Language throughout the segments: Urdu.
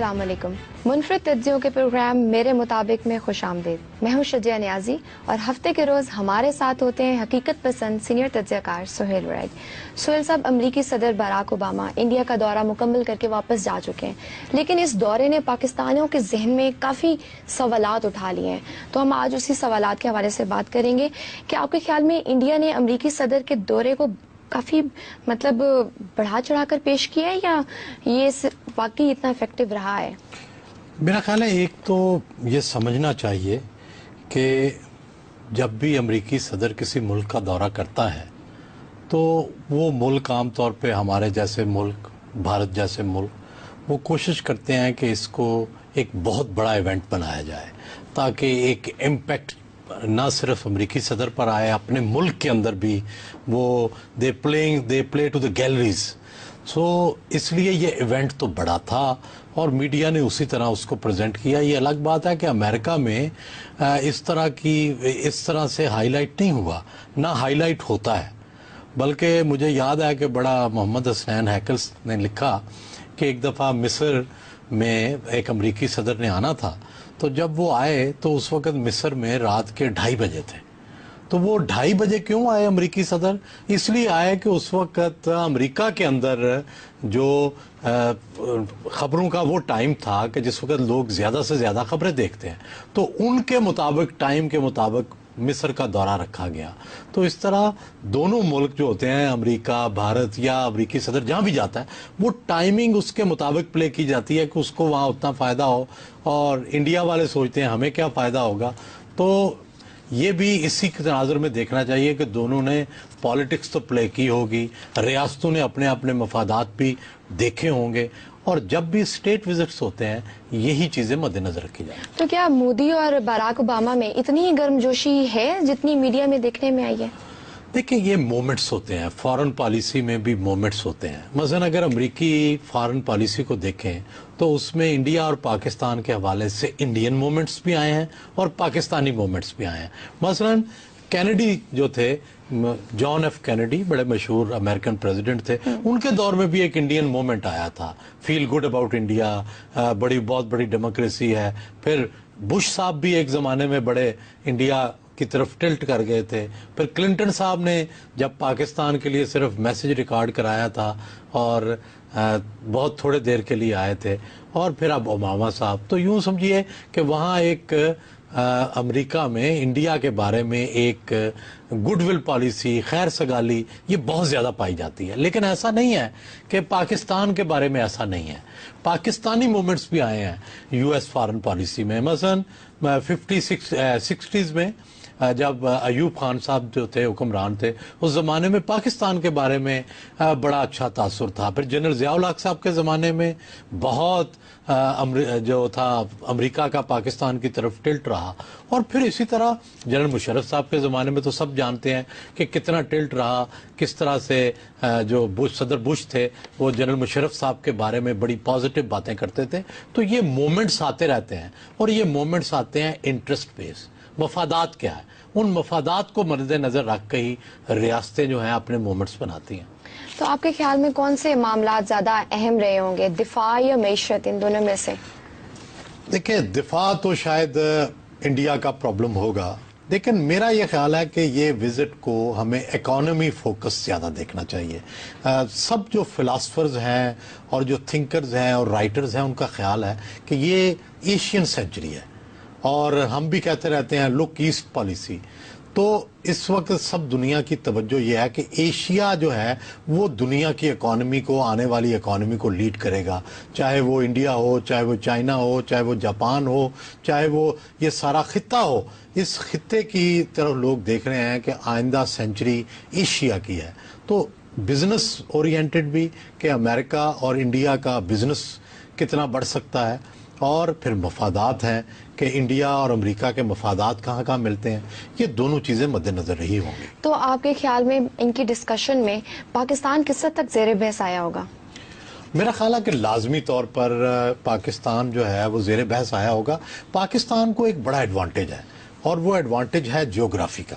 السلام علیکم. منفرد تجزیوں کے پروگرام میرے مطابق میں خوش آمدید. میں ہوں شجیہ نیازی اور ہفتے کے روز ہمارے ساتھ ہوتے ہیں حقیقت پسند سینئر تجزیہ کار سہیل وریج. سہیل صاحب، امریکی صدر باراک اوباما انڈیا کا دورہ مکمل کر کے واپس جا چکے ہیں، لیکن اس دورے نے پاکستانیوں کے ذہن میں کافی سوالات اٹھا لیے ہیں. تو ہم آج اسی سوالات کے حوالے سے بات کریں گے کہ آپ کے خیال میں انڈیا نے امریکی صدر کے دورے کو کافی بڑھا چڑھا کر پیش کیا ہے یا یہ واقعی اتنا افیکٹو رہا ہے؟ میرا خیال ہے ایک تو یہ سمجھنا چاہیے کہ جب بھی امریکی صدر کسی ملک کا دورہ کرتا ہے تو وہ ملک عام طور پہ ہمارے جیسے ملک، بھارت جیسے ملک، وہ کوشش کرتے ہیں کہ اس کو ایک بہت بڑا ایونٹ بنایا جائے تاکہ ایک امپیکٹ نہ صرف امریکی صدر پر آئے، اپنے ملک کے اندر بھی وہ دے پلے ٹو دا گیلریز. سو اس لیے یہ ایونٹ تو بڑا تھا اور میڈیا نے اسی طرح اس کو پریزنٹ کیا. یہ الگ بات ہے کہ امریکہ میں اس طرح سے ہائی لائٹ نہیں ہوا، نہ ہائی لائٹ ہوتا ہے. بلکہ مجھے یاد ہے کہ بڑا محمد حسنین ہیکلس نے لکھا کہ ایک دفعہ مصر میں ایک امریکی صدر نے آنا تھا، تو جب وہ آئے تو اس وقت مصر میں رات کے 2:30 بجے تھے. تو وہ 2:30 بجے کیوں آئے امریکی صدر؟ اس لیے آئے کہ اس وقت امریکہ کے اندر جو خبروں کا وہ ٹائم تھا کہ جس وقت لوگ زیادہ سے زیادہ خبریں دیکھتے ہیں، تو ان کے مطابق ٹائم کے مطابق مصر کا دورہ رکھا گیا. تو اس طرح دونوں ملک جو ہوتے ہیں، امریکہ، بھارت یا امریکی صدر جہاں بھی جاتا ہے، وہ ٹائمنگ اس کے مطابق پلے کی جاتی ہے کہ اس کو وہاں اتنا فائدہ ہو، اور انڈیا والے سوچتے ہیں ہمیں کیا فائدہ ہوگا. تو یہ بھی اسی کے تناظر میں دیکھنا چاہیے کہ دونوں نے پالیٹکس تو پلے کی ہوگی، ریاستوں نے اپنے اپنے مفادات بھی دیکھے ہوں گے، اور جب بھی اسٹیٹ وزٹس ہوتے ہیں یہی چیزیں مد نظر رکھی جائیں. تو کیا مودی اور باراک اوباما میں اتنی ہی گرم جوشی ہے جتنی میڈیا میں دیکھنے میں آئی ہے؟ دیکھیں، یہ مومنٹس ہوتے ہیں، فارن پالیسی میں بھی مومنٹس ہوتے ہیں. مثلا اگر امریکی فارن پالیسی کو دیکھیں تو اس میں انڈیا اور پاکستان کے حوالے سے انڈین مومنٹس بھی آئے ہیں اور پاکستانی مومنٹس بھی آئے ہیں. مثلا کینیڈی جو تھے، جان ایف کینیڈی، بڑے مشہور امریکن پریزیڈنٹ تھے، ان کے دور میں بھی ایک انڈین مومنٹ آیا تھا، فیل گڈ اباؤٹ انڈیا، بہت بڑی ڈیموکریسی ہے. پھر بش صاحب بھی ایک زمانے میں بڑے انڈیا کی طرف ٹلٹ کر گئے تھے. پھر کلنٹن صاحب نے جب پاکستان کے لیے صرف میسج ریکارڈ کرایا تھا اور بہت تھوڑے دیر کے لیے آئے تھے، اور پھر اب اوباما صاحب. تو یوں سمجھیے کہ وہاں ایک امریکہ میں انڈیا کے بارے میں ایک گڈ ول پالیسی، خیر سگالی، یہ بہت زیادہ پائی جاتی ہے. لیکن ایسا نہیں ہے کہ پاکستان کے بارے میں ایسا نہیں ہے. پاکستانی مومنٹس بھی آئے ہیں یو ایس فارن پالیسی میں. مثلا 60s میں جب ایوب خان صاحب جو تھے حکمران تھے، اس زمانے میں پاکستان کے بارے میں بڑا اچھا تاثر تھا. پھر جنرل ضیاء الحق صاحب کے زمانے میں بہت جو تھا امریکہ کا پاکستان کی طرف ٹلٹ رہا. اور پھر اسی طرح جنرل مشرف صاحب کے زمانے میں تو سب جانتے ہیں کہ کتنا ٹلٹ رہا، کس طرح سے جو صدر بش تھے وہ جنرل مشرف صاحب کے بارے میں بڑی پازیٹیو باتیں کرتے تھے. تو یہ مومنٹس آتے رہتے ہیں، اور یہ مومنٹس آتے ہیں انٹرسٹ بیس. مفادات کیا ہے، ان مفادات کو مد نظر رکھ کے ہی ریاستیں جو ہیں اپنے مومنٹس بناتی ہیں. تو آپ کے خیال میں کون سے معاملات زیادہ اہم رہے ہوں گے، دفاع یا معیشت، ان دونوں میں سے؟ دیکھیں، دفاع تو شاید انڈیا کا پرابلم ہوگا، لیکن میرا یہ خیال ہے کہ یہ وزٹ کو ہمیں اکانومی فوکس زیادہ دیکھنا چاہیے. سب جو فلاسفرز ہیں اور جو تھنکرز ہیں اور رائٹرز ہیں، ان کا خیال ہے کہ یہ ایشین سینچری ہے، اور ہم بھی کہتے رہتے ہیں لک ایسٹ پالیسی. تو اس وقت سب دنیا کی توجہ یہ ہے کہ ایشیا جو ہے وہ دنیا کی اکانومی کو، آنے والی اکانومی کو لیڈ کرے گا. چاہے وہ انڈیا ہو، چاہے وہ چائنا ہو، چاہے وہ جاپان ہو، چاہے وہ یہ سارا خطہ ہو. اس خطے کی طرف لوگ دیکھ رہے ہیں کہ آئندہ سینچری ایشیا کی ہے. تو بزنس اورینٹڈ بھی کہ امریکہ اور انڈیا کا بزنس کتنا بڑھ سکتا ہے، اور پھر مفادات ہیں کہ انڈیا اور امریکہ کے مفادات کہاں کہاں ملتے ہیں. یہ دونوں چیزیں مد نظر رہی ہوں گی. تو آپ کے خیال میں ان کی ڈسکشن میں پاکستان کس حد تک زیر بحث آیا ہوگا؟ میرا خیال ہے کہ لازمی طور پر پاکستان جو ہے وہ زیر بحث آیا ہوگا. پاکستان کو ایک بڑا ایڈوانٹیج ہے، اور وہ ایڈوانٹیج ہے جیوگرافی کا.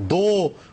2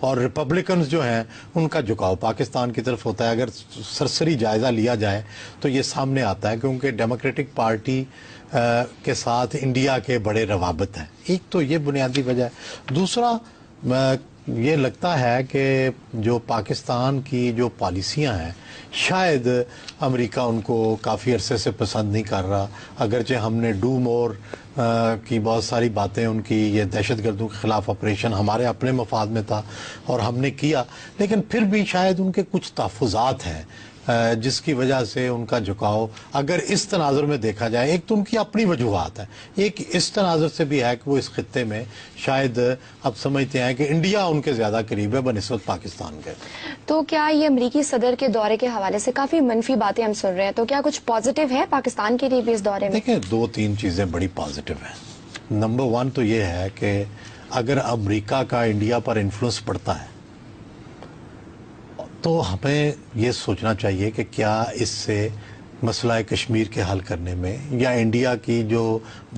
اور ریپبلکنز جو ہیں ان کا جھکاؤ پاکستان کی طرف ہوتا ہے. اگر سرسری جائزہ لیا جائے تو یہ سامنے آتا ہے کیونکہ ڈیموکریٹک پارٹی کے ساتھ انڈیا کے بڑے روابط ہیں. ایک تو یہ بنیادی وجہ ہے. دوسرا یہ لگتا ہے کہ جو پاکستان کی جو پالیسیاں ہیں شاید امریکہ ان کو کافی عرصے سے پسند نہیں کر رہا. اگرچہ ہم نے ڈو مور کی بہت ساری باتیں ان کی یہ دہشت گردوں کے خلاف آپریشن ہمارے اپنے مفاد میں تھا اور ہم نے کیا, لیکن پھر بھی شاید ان کے کچھ تحفظات ہیں جس کی وجہ سے ان کا جھکاؤ اگر اس تناظر میں دیکھا جائے. ایک تو ان کی اپنی وجوہات ہیں, ایک اس تناظر سے بھی ہے کہ وہ اس خطے میں شاید اب سمجھتے ہیں کہ انڈیا ان کے زیادہ قریب ہے بنسبت پاکستان کے. تو کیا یہ امریکی صدر کے دورے کے حوالے سے کافی منفی باتیں ہم سن رہے ہیں, تو کیا کچھ پازیٹیو ہے پاکستان کے لیے بھی اس دورے میں؟ دیکھیں 2-3 چیزیں بڑی پازیٹیو ہیں. نمبر 1 تو یہ ہے کہ اگر امریکہ کا انڈیا پر انفلوئنس پڑتا ہے تو ہمیں یہ سوچنا چاہیے کہ کیا اس سے مسئلہ کشمیر کے حل کرنے میں یا انڈیا کی جو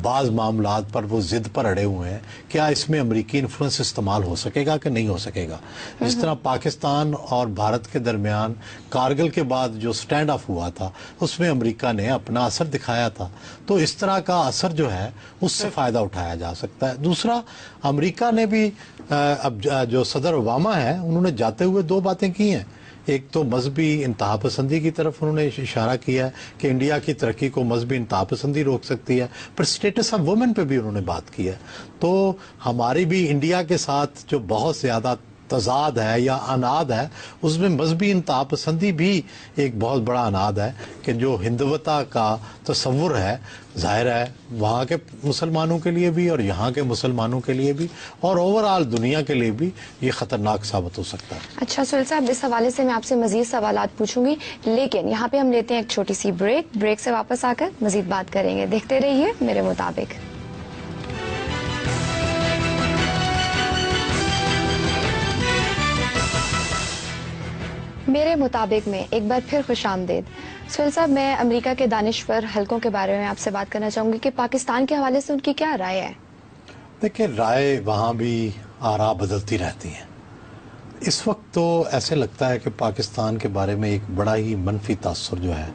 بعض معاملات پر وہ ضد پر اڑے ہوئے ہیں کیا اس میں امریکی انفلوئنس استعمال ہو سکے گا کہ نہیں ہو سکے گا. جس طرح پاکستان اور بھارت کے درمیان کارگل کے بعد جو سٹینڈ آف ہوا تھا اس میں امریکہ نے اپنا اثر دکھایا تھا, تو اس طرح کا اثر جو ہے اس سے فائدہ اٹھایا جا سکتا ہے. دوسرا امریکہ نے بھی اب جو صدر اوباما ہے انہوں نے جاتے ہوئے 2 باتیں کی ہیں. ایک تو مذہبی انتہا پسندی کی طرف انہوں نے اشارہ کیا ہے کہ انڈیا کی ترقی کو مذہبی انتہا پسندی روک سکتی ہے, پر اسٹیٹس آف وومن پہ بھی انہوں نے بات کی ہے. تو ہماری بھی انڈیا کے ساتھ جو بہت زیادہ تضاد ہے یا اناد ہے اس میں مذہبی انتہا پسندی بھی ایک بہت بڑا اناد ہے کہ جو ہندوتا کا تصور ہے ظاہر ہے وہاں کے مسلمانوں کے لیے بھی اور یہاں کے مسلمانوں کے لیے بھی اور اوورآل دنیا کے لیے بھی یہ خطرناک ثابت ہو سکتا ہے. اچھا سہیل صاحب, اس حوالے سے میں آپ سے مزید سوالات پوچھوں گی, لیکن یہاں پہ ہم لیتے ہیں ایک چھوٹی سی بریک سے واپس آ کر مزید بات کریں گے. دیکھتے رہیے میرے مطابق. میرے مطابق میں ایک بار پھر خوش آمدید. سہیل صاحب, میں امریکہ کے دانشور حلقوں کے بارے میں آپ سے بات کرنا چاہوں گی کہ پاکستان کے حوالے سے ان کی کیا رائے ہے؟ دیکھیں رائے وہاں بھی آراء بدلتی رہتی ہیں. اس وقت تو ایسے لگتا ہے کہ پاکستان کے بارے میں ایک بڑا ہی منفی تاثر جو ہے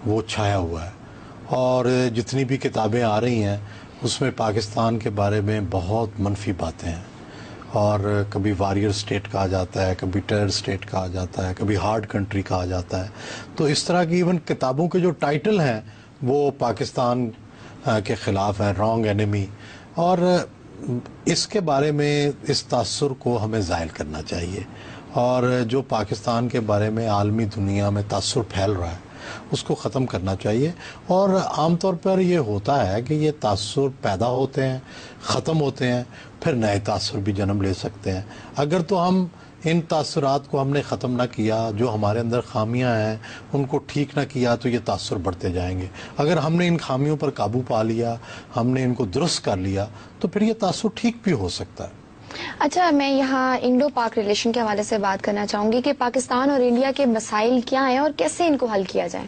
وہ چھایا ہوا ہے, اور جتنی بھی کتابیں آ رہی ہیں اس میں پاکستان کے بارے میں بہت منفی باتیں ہیں, اور کبھی واریر سٹیٹ کہا جاتا ہے, کبھی ٹیرر سٹیٹ کہا جاتا ہے, کبھی ہارڈ کنٹری کہا جاتا ہے. تو اس طرح کی ایون کتابوں کے جو ٹائٹل ہیں وہ پاکستان کے خلاف ہیں, رانگ اینیمی. اور اس کے بارے میں اس تاثر کو ہمیں زائل کرنا چاہیے, اور جو پاکستان کے بارے میں عالمی دنیا میں تاثر پھیل رہا ہے اس کو ختم کرنا چاہیے. اور عام طور پر یہ ہوتا ہے کہ یہ تاثر پیدا ہوتے ہیں, ختم ہوتے ہیں, پھر نئے تاثر بھی جنم لے سکتے ہیں. اگر تو ہم ان تاثرات کو ہم نے ختم نہ کیا, جو ہمارے اندر خامیاں ہیں ان کو ٹھیک نہ کیا, تو یہ تاثر بڑھتے جائیں گے. اگر ہم نے ان خامیوں پر قابو پا لیا, ہم نے ان کو درست کر لیا, تو پھر یہ تاثر ٹھیک بھی ہو سکتا ہے. اچھا, میں یہاں انڈو پاک ریلیشن کے حوالے سے بات کرنا چاہوں گی کہ پاکستان اور انڈیا کے مسائل کیا ہیں اور کیسے ان کو حل کیا جائے.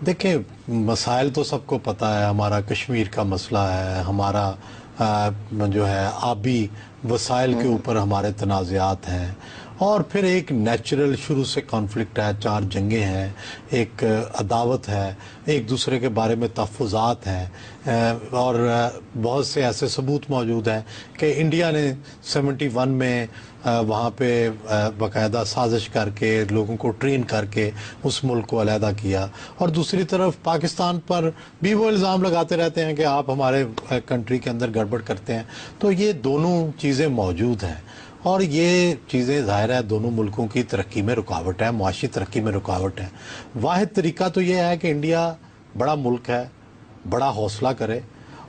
دیکھیں مسائل تو سب کو پتہ ہے, ہمارا کشمیر کا مسئلہ ہے, ہمارا جو ہے آبی وسائل کے اوپر ہمارے تنازعات ہیں, اور پھر ایک نیچرل شروع سے کانفلکٹ ہے, 4 جنگیں ہیں, ایک عداوت ہے, ایک دوسرے کے بارے میں تحفظات ہیں, اور بہت سے ایسے ثبوت موجود ہیں کہ انڈیا نے 71 میں وہاں پہ باقاعدہ سازش کر کے لوگوں کو ٹرین کر کے اس ملک کو علیحدہ کیا, اور دوسری طرف پاکستان پر بھی وہ الزام لگاتے رہتے ہیں کہ آپ ہمارے کنٹری کے اندر گڑبڑ کرتے ہیں. تو یہ دونوں چیزیں موجود ہیں, اور یہ چیزیں ظاہر ہے دونوں ملکوں کی ترقی میں رکاوٹ ہے, معاشی ترقی میں رکاوٹ ہے. واحد طریقہ تو یہ ہے کہ انڈیا بڑا ملک ہے, بڑا حوصلہ کرے,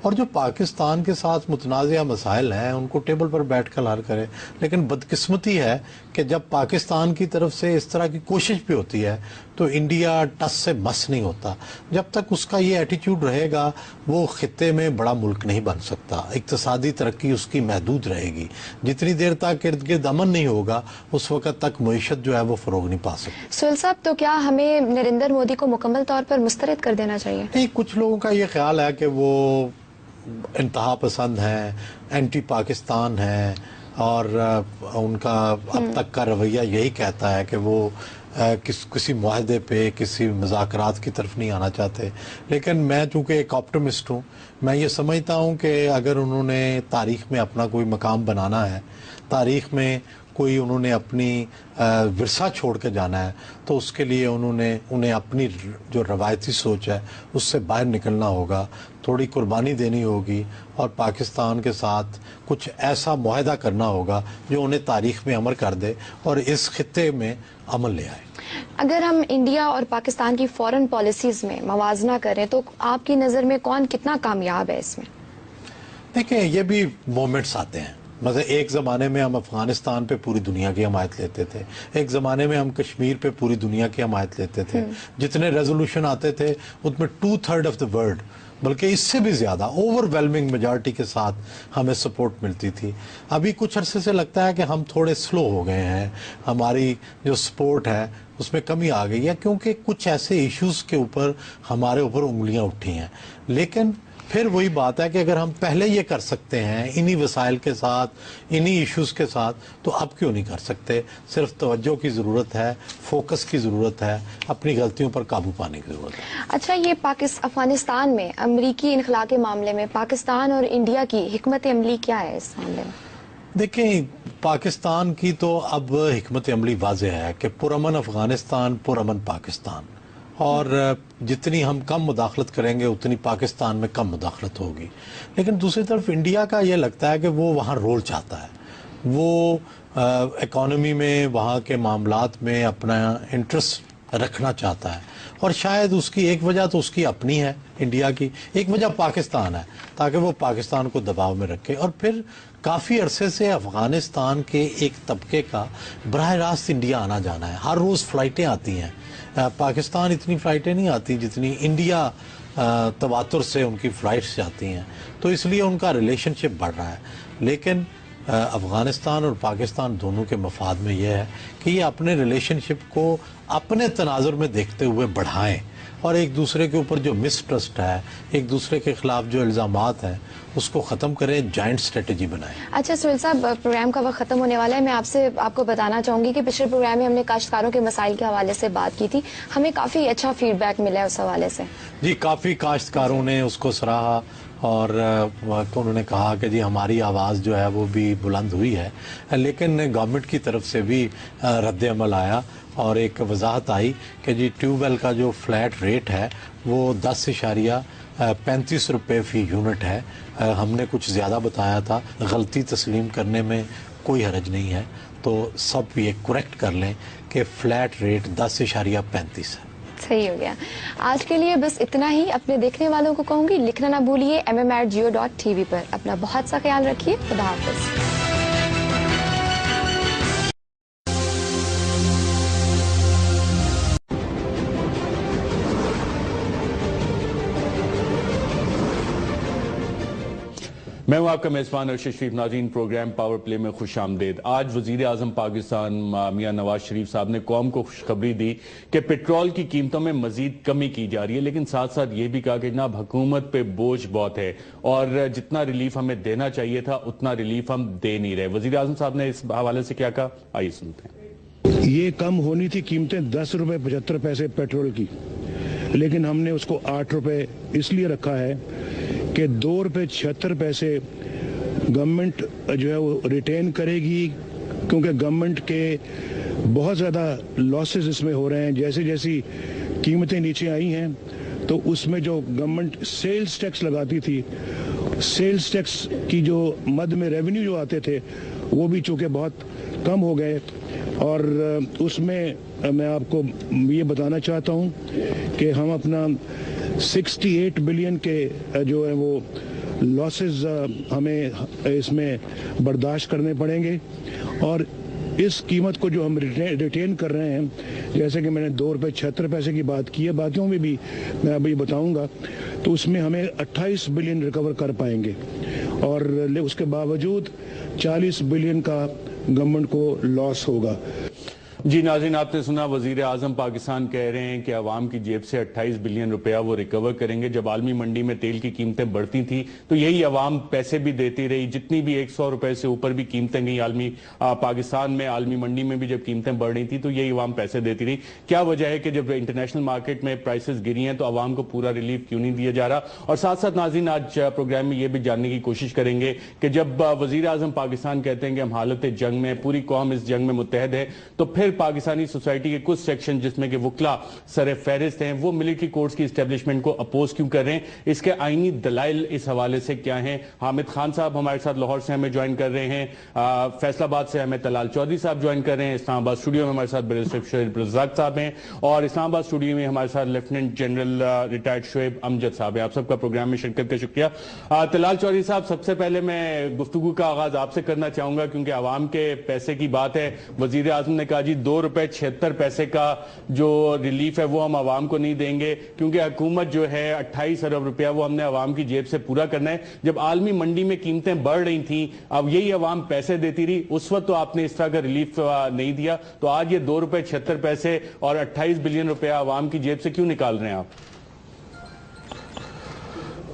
اور جو پاکستان کے ساتھ متنازع مسائل ہیں ان کو ٹیبل پر بیٹھ کر حل کرے. لیکن بدقسمتی ہے کہ جب پاکستان کی طرف سے اس طرح کی کوشش بھی ہوتی ہے تو انڈیا ٹس سے مس نہیں ہوتا. جب تک اس کا یہ ایٹیٹیوڈ رہے گا وہ خطے میں بڑا ملک نہیں بن سکتا, اقتصادی ترقی اس کی محدود رہے گی. جتنی دیر تک ارد گرد امن نہیں ہوگا اس وقت تک معیشت جو ہے وہ فروغ نہیں پا سکتی. سہیل صاحب, تو کیا ہمیں نریندر مودی کو مکمل طور پر مسترد کر دینا چاہیے؟ نہیں, کچھ لوگوں کا یہ خیال ہے کہ وہ انتہا پسند ہیں, اینٹی پاکستان ہیں, اور ان کا اب تک کا رویہ یہی کہتا ہے کہ وہ کسی معاہدے پہ کسی مذاکرات کی طرف نہیں آنا چاہتے. لیکن میں چونکہ ایک آپٹمسٹ ہوں, میں یہ سمجھتا ہوں کہ اگر انہوں نے تاریخ میں اپنا کوئی مقام بنانا ہے, تاریخ میں کوئی انہوں نے اپنی ورثہ چھوڑ کے جانا ہے, تو اس کے لیے انہیں اپنی جو روایتی سوچ ہے اس سے باہر نکلنا ہوگا, تھوڑی قربانی دینی ہوگی اور پاکستان کے ساتھ کچھ ایسا معاہدہ کرنا ہوگا جو انہیں تاریخ میں امر کر دے اور اس خطے میں عمل لے آئے. اگر ہم انڈیا اور پاکستان کی فورن پالیسیز میں موازنہ کریں تو آپ کی نظر میں کون کتنا کامیاب ہے اس میں؟ دیکھیں, یہ بھی مومنٹس آتے ہیں. مثلا ایک زمانے میں ہم افغانستان پہ پوری دنیا کی حمایت لیتے تھے, ایک زمانے میں ہم کشمیر پہ پوری دنیا کی حمایت لیتے تھے. جتنے ریزولوشن آتے تھے ان میں 2/3 آف دا ورلڈ, بلکہ اس سے بھی زیادہ اوور ویلمنگ میجارٹی کے ساتھ ہمیں سپورٹ ملتی تھی. ابھی کچھ عرصے سے لگتا ہے کہ ہم تھوڑے سلو ہو گئے ہیں, ہماری جو سپورٹ ہے اس میں کمی آ گئی ہے, کیونکہ کچھ ایسے ایشوز کے اوپر ہمارے اوپر انگلیاں اٹھی ہیں. لیکن پھر وہی بات ہے کہ اگر ہم پہلے یہ کر سکتے ہیں انہی وسائل کے ساتھ, انہی ایشوز کے ساتھ, تو اب کیوں نہیں کر سکتے؟ صرف توجہ کی ضرورت ہے, فوکس کی ضرورت ہے, اپنی غلطیوں پر قابو پانے کی ضرورت ہے. اچھا, یہ افغانستان میں امریکی انخلا کے معاملے میں پاکستان اور انڈیا کی حکمت عملی کیا ہے اس معاملے میں؟ دیکھیں, پاکستان کی تو اب حکمت عملی واضح ہے کہ پرامن افغانستان, پرامن پاکستان, اور جتنی ہم کم مداخلت کریں گے اتنی پاکستان میں کم مداخلت ہوگی. لیکن دوسری طرف انڈیا کا یہ لگتا ہے کہ وہ وہاں رول چاہتا ہے, وہ اکانومی میں, وہاں کے معاملات میں اپنا انٹرسٹ رکھنا چاہتا ہے, اور شاید اس کی ایک وجہ تو اس کی اپنی ہے انڈیا کی, ایک وجہ پاکستان ہے, تاکہ وہ پاکستان کو دباؤ میں رکھے. اور پھر کافی عرصے سے افغانستان کے ایک طبقے کا براہ راست انڈیا آنا جانا ہے, ہر روز فلائٹیں آتی ہیں. پاکستان اتنی فلائٹیں نہیں آتی جتنی انڈیا تواتر سے ان کی فلائٹس جاتی ہیں, تو اس لیے ان کا ریلیشن شپ بڑھ رہا ہے. لیکن افغانستان اور پاکستان دونوں کے مفاد میں یہ ہے کہ یہ اپنے ریلیشن شپ کو اپنے تناظر میں دیکھتے ہوئے بڑھائیں, اور ایک دوسرے کے اوپر جو مس ٹرسٹ ہے, ایک دوسرے کے خلاف جو الزامات ہیں, اس کو ختم کریں, جائنٹ اسٹریٹجی بنائیں. اچھا سہیل صاحب, پروگرام کا وقت ختم ہونے والا ہے. میں آپ کو بتانا چاہوں گی کہ پچھلے پروگرام میں ہم نے کاشتکاروں کے مسائل کے حوالے سے بات کی تھی, ہمیں کافی اچھا فیڈ بیک ملا ہے اس حوالے سے. جی, کافی کاشتکاروں نے اس کو سراہا, اور انہوں نے کہا کہ جی ہماری آواز جو ہے وہ بھی بلند ہوئی ہے. لیکن گورنمنٹ کی طرف سے بھی رد عمل آیا, اور ایک وضاحت آئی کہ جی ٹیوب ویل کا جو فلیٹ ریٹ ہے وہ 10.35 روپے فی یونٹ ہے. ہم نے کچھ زیادہ بتایا تھا, غلطی تسلیم کرنے میں کوئی حرج نہیں ہے, تو سب یہ کریکٹ کر لیں کہ فلیٹ ریٹ 10.35 ہے. صحیح ہو گیا. آج کے لیے بس اتنا ہی. اپنے دیکھنے والوں کو کہوں گی لکھنا نہ بھولیے mm@geo.tv پر. اپنا بہت سا خیال رکھیے. خدا حافظ. میں ہوں آپ کا میزبان ارشد شریف. ناظرین, پروگرام پاور پلے میں خوش آمدید. آج وزیر اعظم پاکستان میاں نواز شریف صاحب نے قوم کو خوشخبری دی کہ پیٹرول کی قیمتوں میں مزید کمی کی جا رہی ہے, لیکن ساتھ ساتھ یہ بھی کہا کہ جناب حکومت پہ بوجھ بہت ہے اور جتنا ریلیف ہمیں دینا چاہیے تھا اتنا ریلیف ہم دے نہیں رہے. وزیر اعظم صاحب نے اس حوالے سے کیا کہا, آئیے سنتے ہیں. یہ کم ہونی تھی قیمتیں 10 روپے 75 پیسے پیٹرول کی, لیکن ہم نے اس کو 8 روپے اس لیے رکھا ہے کہ 2 روپے 76 پیسے گورنمنٹ جو ہے وہ ریٹین کرے گی, کیونکہ گورنمنٹ کے بہت زیادہ لاسز اس میں ہو رہے ہیں. جیسے جیسی قیمتیں نیچے آئی ہیں تو اس میں جو گورنمنٹ سیلز ٹیکس لگاتی تھی, سیلز ٹیکس کی جو مد میں ریونیو جو آتے تھے وہ بھی چونکہ بہت کم ہو گئے, اور اس میں میں آپ کو یہ بتانا چاہتا ہوں کہ ہم اپنا 68 بلین کے جو ہے وہ لاسز ہمیں اس میں برداشت کرنے پڑیں گے. اور اس قیمت کو جو ہم ریٹین کر رہے ہیں, جیسے کہ میں نے 2 روپے 76 پیسے کی بات کی ہے, باقیوں میں بھی میں ابھی بتاؤں گا, تو اس میں ہمیں 28 بلین ریکور کر پائیں گے, اور اس کے باوجود 40 بلین کا گورنمنٹ کو لاس ہوگا. جی ناظرین، آپ نے سنا وزیر اعظم پاکستان کہہ رہے ہیں کہ عوام کی جیب سے 28 بلین روپیہ وہ ریکور کریں گے۔ جب عالمی منڈی میں تیل کی قیمتیں بڑھتی تھی تو یہی عوام پیسے بھی دیتی رہی، جتنی بھی 100 روپے سے اوپر بھی قیمتیں گئی پاکستان میں عالمی منڈی میں بھی جب قیمتیں بڑھ رہی تھی تو یہی عوام پیسے دیتی رہی۔ کیا وجہ ہے کہ جب انٹرنیشنل مارکیٹ میں پرائسز گری ہیں تو عوام کو پورا ریلیف کیوں نہیں دیا جا رہا؟ اور ساتھ ساتھ ناظرین آج پروگرام میں یہ بھی جاننے کی کوشش کریں گے کہ جب وزیر اعظم پاکستان کہتے ہیں کہ ہم حالت جنگ میں، پوری قوم اس جنگ میں متحد ہے، تو پھر پاکستانی سوسائٹی کے کچھ سیکشن جس میں کہ وکلا سر فہرست ہیں وہ ملٹری کورٹس کی اسٹیبلشمنٹ کو اپوز کیوں کر رہے ہیں؟ اس کے آئینی دلائل اس حوالے سے کیا ہیں؟ حامد خان صاحب ہمارے ساتھ لاہور سے ہمیں جوائن کر رہے ہیں، فیصل آباد سے ہمیں طلال چودھری صاحب جوائن کر رہے ہیں، اسلام آباد اسٹوڈیو میں ہمارے ساتھ بیرسٹر شعیب رزاق صاحب ہیں، اور اسلام آباد اسٹوڈیو میں ہمارے ساتھ لیفٹیننٹ جنرل ریٹائرڈ شعیب امجد صاحب ہیں۔ آپ سب کا پروگرام میں شرکت کا شکریہ۔ طلال چودھری صاحب، سب سے پہلے میں گفتگو کا آغاز آپ سے کرنا چاہوں گا کیونکہ عوام کے پیسے کی بات ہے۔ وزیر اعظم نے کہا جی 2 روپے 76 پیسے کا جو ریلیف ہے وہ ہم عوام کو نہیں دیں گے کیونکہ حکومت جو ہے 28 ارب روپیہ وہ ہم نے عوام کی جیب سے پورا کرنا ہے۔ جب عالمی منڈی میں قیمتیں بڑھ رہی تھیں اب یہی عوام پیسے دیتی رہی، اس وقت تو آپ نے اس طرح کا ریلیف نہیں دیا، تو آج یہ 2 روپے 76 پیسے اور 28 بلین روپیہ عوام کی جیب سے کیوں نکال رہے ہیں آپ؟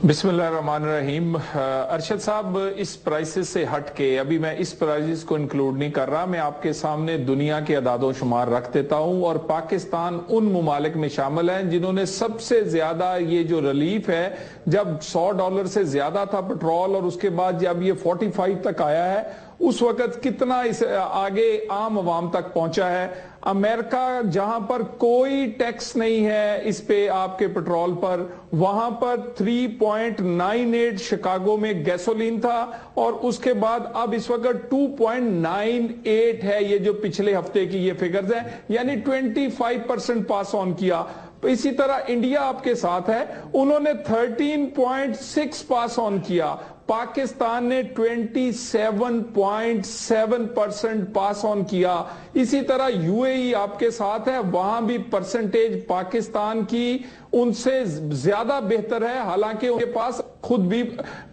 بسم اللہ الرحمن الرحیم۔ ارشد صاحب، اس پرائسز سے ہٹ کے ابھی میں اس پرائسز کو انکلوڈ نہیں کر رہا، میں آپ کے سامنے دنیا کے اعداد و شمار رکھ دیتا ہوں، اور پاکستان ان ممالک میں شامل ہیں جنہوں نے سب سے زیادہ یہ جو ریلیف ہے، جب $100 سے زیادہ تھا پٹرول اور اس کے بعد جب یہ 45 تک آیا ہے، اس وقت کتنا اس آگے عام عوام تک پہنچا ہے۔ امریکہ جہاں پر کوئی ٹیکس نہیں ہے اس پہ آپ کے پٹرول پر، وہاں پر 3.98 شکاگو میں گیسولین تھا، اور اس کے بعد اب اس وقت 2.98 ہے، یہ جو پچھلے ہفتے کی یہ فگرز ہیں، یعنی 25% پاس آن کیا۔ اسی طرح انڈیا آپ کے ساتھ ہے، انہوں نے 13.6 پاس آن کیا۔ پاکستان نے 27.7% پاس آن کیا۔ اسی طرح یو اے ای آپ کے ساتھ ہے، وہاں بھی پرسنٹیج پاکستان کی ان سے زیادہ بہتر ہے، حالانکہ ان کے پاس خود بھی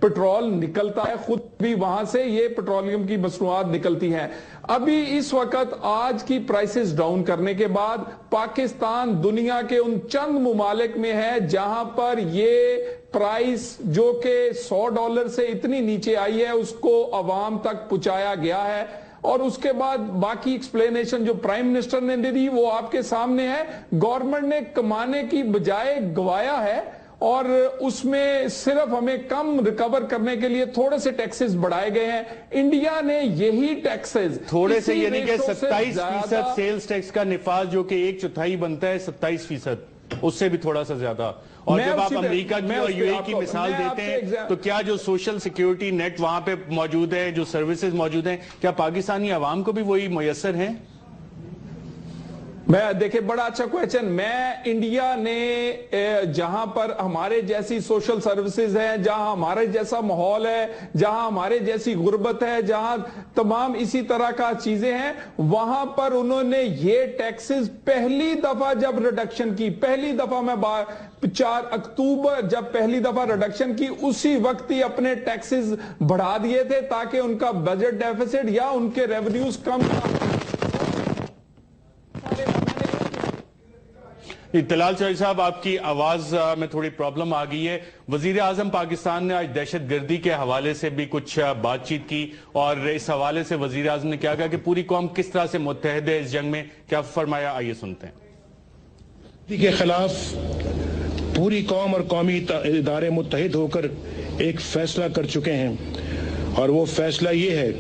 پٹرول نکلتا ہے، خود بھی وہاں سے یہ پٹرولیم کی مصنوعات نکلتی ہیں۔ ابھی اس وقت آج کی پرائسز ڈاؤن کرنے کے بعد پاکستان دنیا کے ان چند ممالک میں ہے جہاں پر یہ پرائس جو کہ $100 سے اتنی نیچے آئی ہے اس کو عوام تک پہنچایا گیا ہے، اور اس کے بعد باقی ایکسپلینیشن جو پرائم منسٹر نے دی وہ آپ کے سامنے ہے۔ گورنمنٹ نے کمانے کی بجائے گوایا ہے، اور اس میں صرف ہمیں کم ریکور کرنے کے لیے تھوڑے سے ٹیکسز بڑھائے گئے ہیں۔ انڈیا نے یہی ٹیکسز تھوڑے سے یعنی کہ 27% سیلز ٹیکس کا نفاذ جو کہ 1/4 بنتا ہے 27%، اس سے بھی تھوڑا سا زیادہ۔ اور جب آپ امریکہ کی اور یو اے کی مثال دیتے ہیں تو کیا جو سوشل سیکیورٹی نیٹ وہاں پہ موجود ہے، جو سروسز موجود ہیں، کیا پاکستانی عوام کو بھی وہی میسر ہیں؟ میں دیکھیں بڑا اچھا کوئسچن۔ میں انڈیا نے جہاں پر ہمارے جیسی سوشل سروسز ہیں، جہاں ہمارے جیسا ماحول ہے، جہاں ہمارے جیسی غربت ہے، جہاں تمام اسی طرح کا چیزیں ہیں، وہاں پر انہوں نے یہ ٹیکسز پہلی دفعہ جب ریڈکشن کی، پہلی دفعہ میں 4 اکتوبر جب پہلی دفعہ ریڈکشن کی اسی وقت ہی اپنے ٹیکسز بڑھا دیے تھے تاکہ ان کا بجٹ ڈیفیسٹ یا ان کے ریونیوز کم۔ طلال چودھری صاحب، آپ کی آواز میں تھوڑی پرابلم آ گئی ہے۔ وزیر اعظم پاکستان نے آج دہشت گردی کے حوالے سے بھی کچھ بات چیت کی، اور اس حوالے سے وزیر اعظم نے کیا کہا کہ پوری قوم کس طرح سے متحد ہے اس جنگ میں، کیا فرمایا؟ آئیے سنتے ہیں۔ کے خلاف پوری قوم اور قومی ادارے متحد ہو کر ایک فیصلہ کر چکے ہیں، اور وہ فیصلہ یہ ہے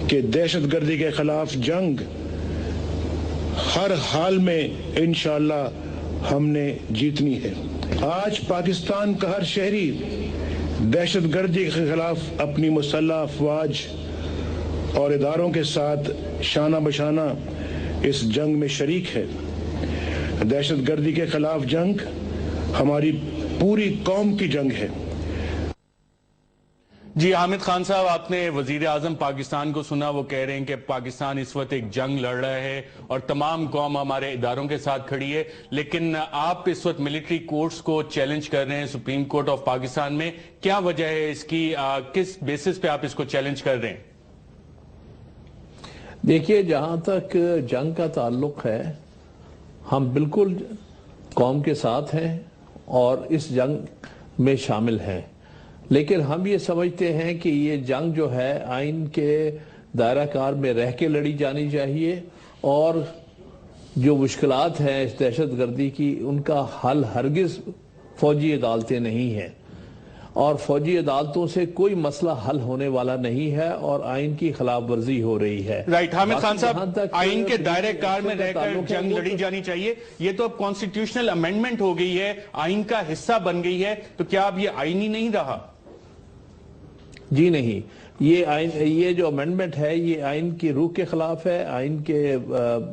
کہ دہشت گردی کے خلاف جنگ ہر حال میں انشاءاللہ ہم نے جیتنی ہے۔ آج پاکستان کا ہر شہری دہشت گردی کے خلاف اپنی مسلح افواج اور اداروں کے ساتھ شانہ بشانہ اس جنگ میں شریک ہے۔ دہشت گردی کے خلاف جنگ ہماری پوری قوم کی جنگ ہے۔ جی حامد خان صاحب، آپ نے وزیر اعظم پاکستان کو سنا، وہ کہہ رہے ہیں کہ پاکستان اس وقت ایک جنگ لڑ رہا ہے اور تمام قوم ہمارے اداروں کے ساتھ کھڑی ہے، لیکن آپ اس وقت ملٹری کورٹس کو چیلنج کر رہے ہیں سپریم کورٹ آف پاکستان میں، کیا وجہ ہے اس کی؟ کس بیسس پہ آپ اس کو چیلنج کر رہے ہیں؟ دیکھیے جہاں تک جنگ کا تعلق ہے ہم بالکل قوم کے ساتھ ہیں اور اس جنگ میں شامل ہیں، لیکن ہم یہ سمجھتے ہیں کہ یہ جنگ جو ہے آئین کے دائرہ کار میں رہ کے لڑی جانی چاہیے، اور جو مشکلات ہیں اس دہشت گردی کی ان کا حل ہرگز فوجی عدالتیں نہیں ہیں، اور فوجی عدالتوں سے کوئی مسئلہ حل ہونے والا نہیں ہے اور آئین کی خلاف ورزی ہو رہی ہے۔ رائٹ، حامد خان صاحب، آئین کے دائرے کار میں رہ کر جنگ لڑی جانی چاہیے، یہ تو اب کانسٹیٹیوشنل امینڈمنٹ ہو گئی ہے، آئین کا حصہ بن گئی ہے، تو کیا اب یہ آئینی نہیں رہا؟ جی نہیں، یہ جو امینڈمنٹ ہے یہ آئین کی روح کے خلاف ہے، آئین کے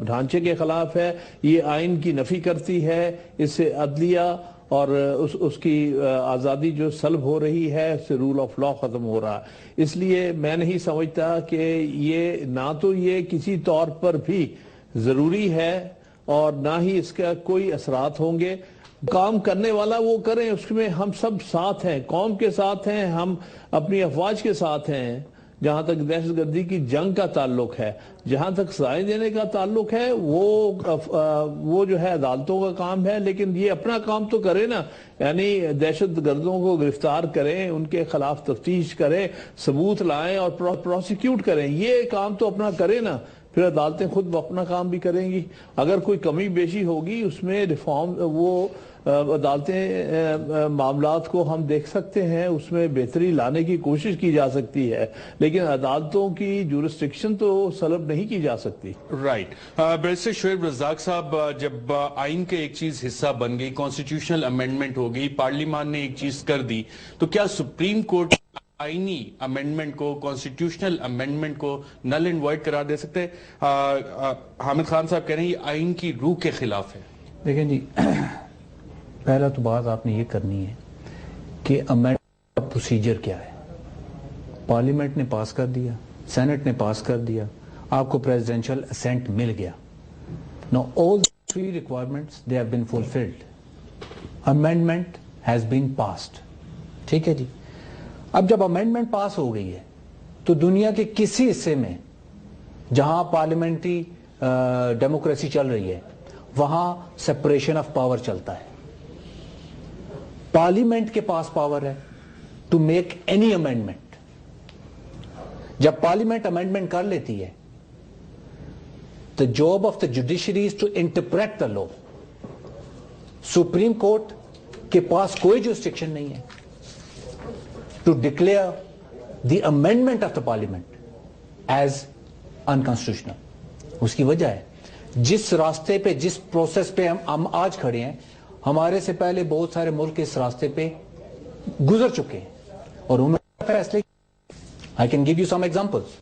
ڈھانچے کے خلاف ہے، یہ آئین کی نفی کرتی ہے، اس سے عدلیہ اور اس کی آزادی جو سلب ہو رہی ہے، اس سے رول آف لا ختم ہو رہا ہے۔ اس لیے میں نہیں سمجھتا کہ یہ نہ تو یہ کسی طور پر بھی ضروری ہے اور نہ ہی اس کا کوئی اثرات ہوں گے۔ کام کرنے والا وہ کریں، اس میں ہم سب ساتھ ہیں، قوم کے ساتھ ہیں، ہم اپنی افواج کے ساتھ ہیں۔ جہاں تک دہشت گردی کی جنگ کا تعلق ہے، جہاں تک سزائیں دینے کا تعلق ہے، وہ جو ہے عدالتوں کا کام ہے، لیکن یہ اپنا کام تو کرے نا، یعنی دہشت گردوں کو گرفتار کریں، ان کے خلاف تفتیش کریں، ثبوت لائیں اور پروسیکیوٹ کریں، یہ کام تو اپنا کرے نا، پھر عدالتیں خود اپنا کام بھی کریں گی۔ اگر کوئی کمی بیشی ہوگی اس میں ریفارم، وہ عدالتیں معاملات کو ہم دیکھ سکتے ہیں، اس میں بہتری لانے کی کوشش کی جا سکتی ہے، لیکن عدالتوں کی جورسڈکشن تو سلب نہیں کی جا سکتی۔ رائٹ، بیرسٹر شعیب رزاق صاحب، جب آئین کے ایک چیز حصہ بن گئی، کانسٹیٹیوشنل امینڈمنٹ ہو گئی، پارلیمان نے ایک چیز کر دی، تو کیا سپریم کورٹ آئینی امینڈمنٹ کو، کانسٹیٹیوشنل امینڈمنٹ کو نل اینڈ وائڈ قرار دے سکتے ہیں؟ حامد خان صاحب کہہ رہے ہیں یہ آئین کی روح کے خلاف ہے۔ دیکھیں جی، پہلا تو بات آپ نے یہ کرنی ہے کہ امینڈمنٹ کا پروسیجر کیا ہے۔ پارلیمنٹ نے پاس کر دیا، سینٹ نے پاس کر دیا، آپ کو پریزیڈنشل اسینٹ مل گیا۔ Now all three requirements they have been fulfilled. Amendment has been passed. ٹھیک ہے جی، اب جب امینڈمنٹ پاس ہو گئی ہے تو دنیا کے کسی حصے میں جہاں پارلیمنٹری ڈیموکریسی چل رہی ہے وہاں سپریشن آف پاور چلتا ہے۔ پارلیمنٹ کے پاس پاور ہے ٹو میک اینی امینڈمنٹ۔ جب پارلیمنٹ امینڈمنٹ کر لیتی ہے the job of the judiciary is to interpret the law. Supreme court کے پاس کوئی جورسڈکشن نہیں ہے to declare the amendment of the parliament as unconstitutional. اس کی وجہ ہے جس راستے پہ، جس پروسیس پہ ہم آج کھڑے ہیں، ہمارے سے پہلے بہت سارے ملک اس راستے پہ گزر چکے ہیں اور انہوں نے فیصلے۔ I can give you some examples.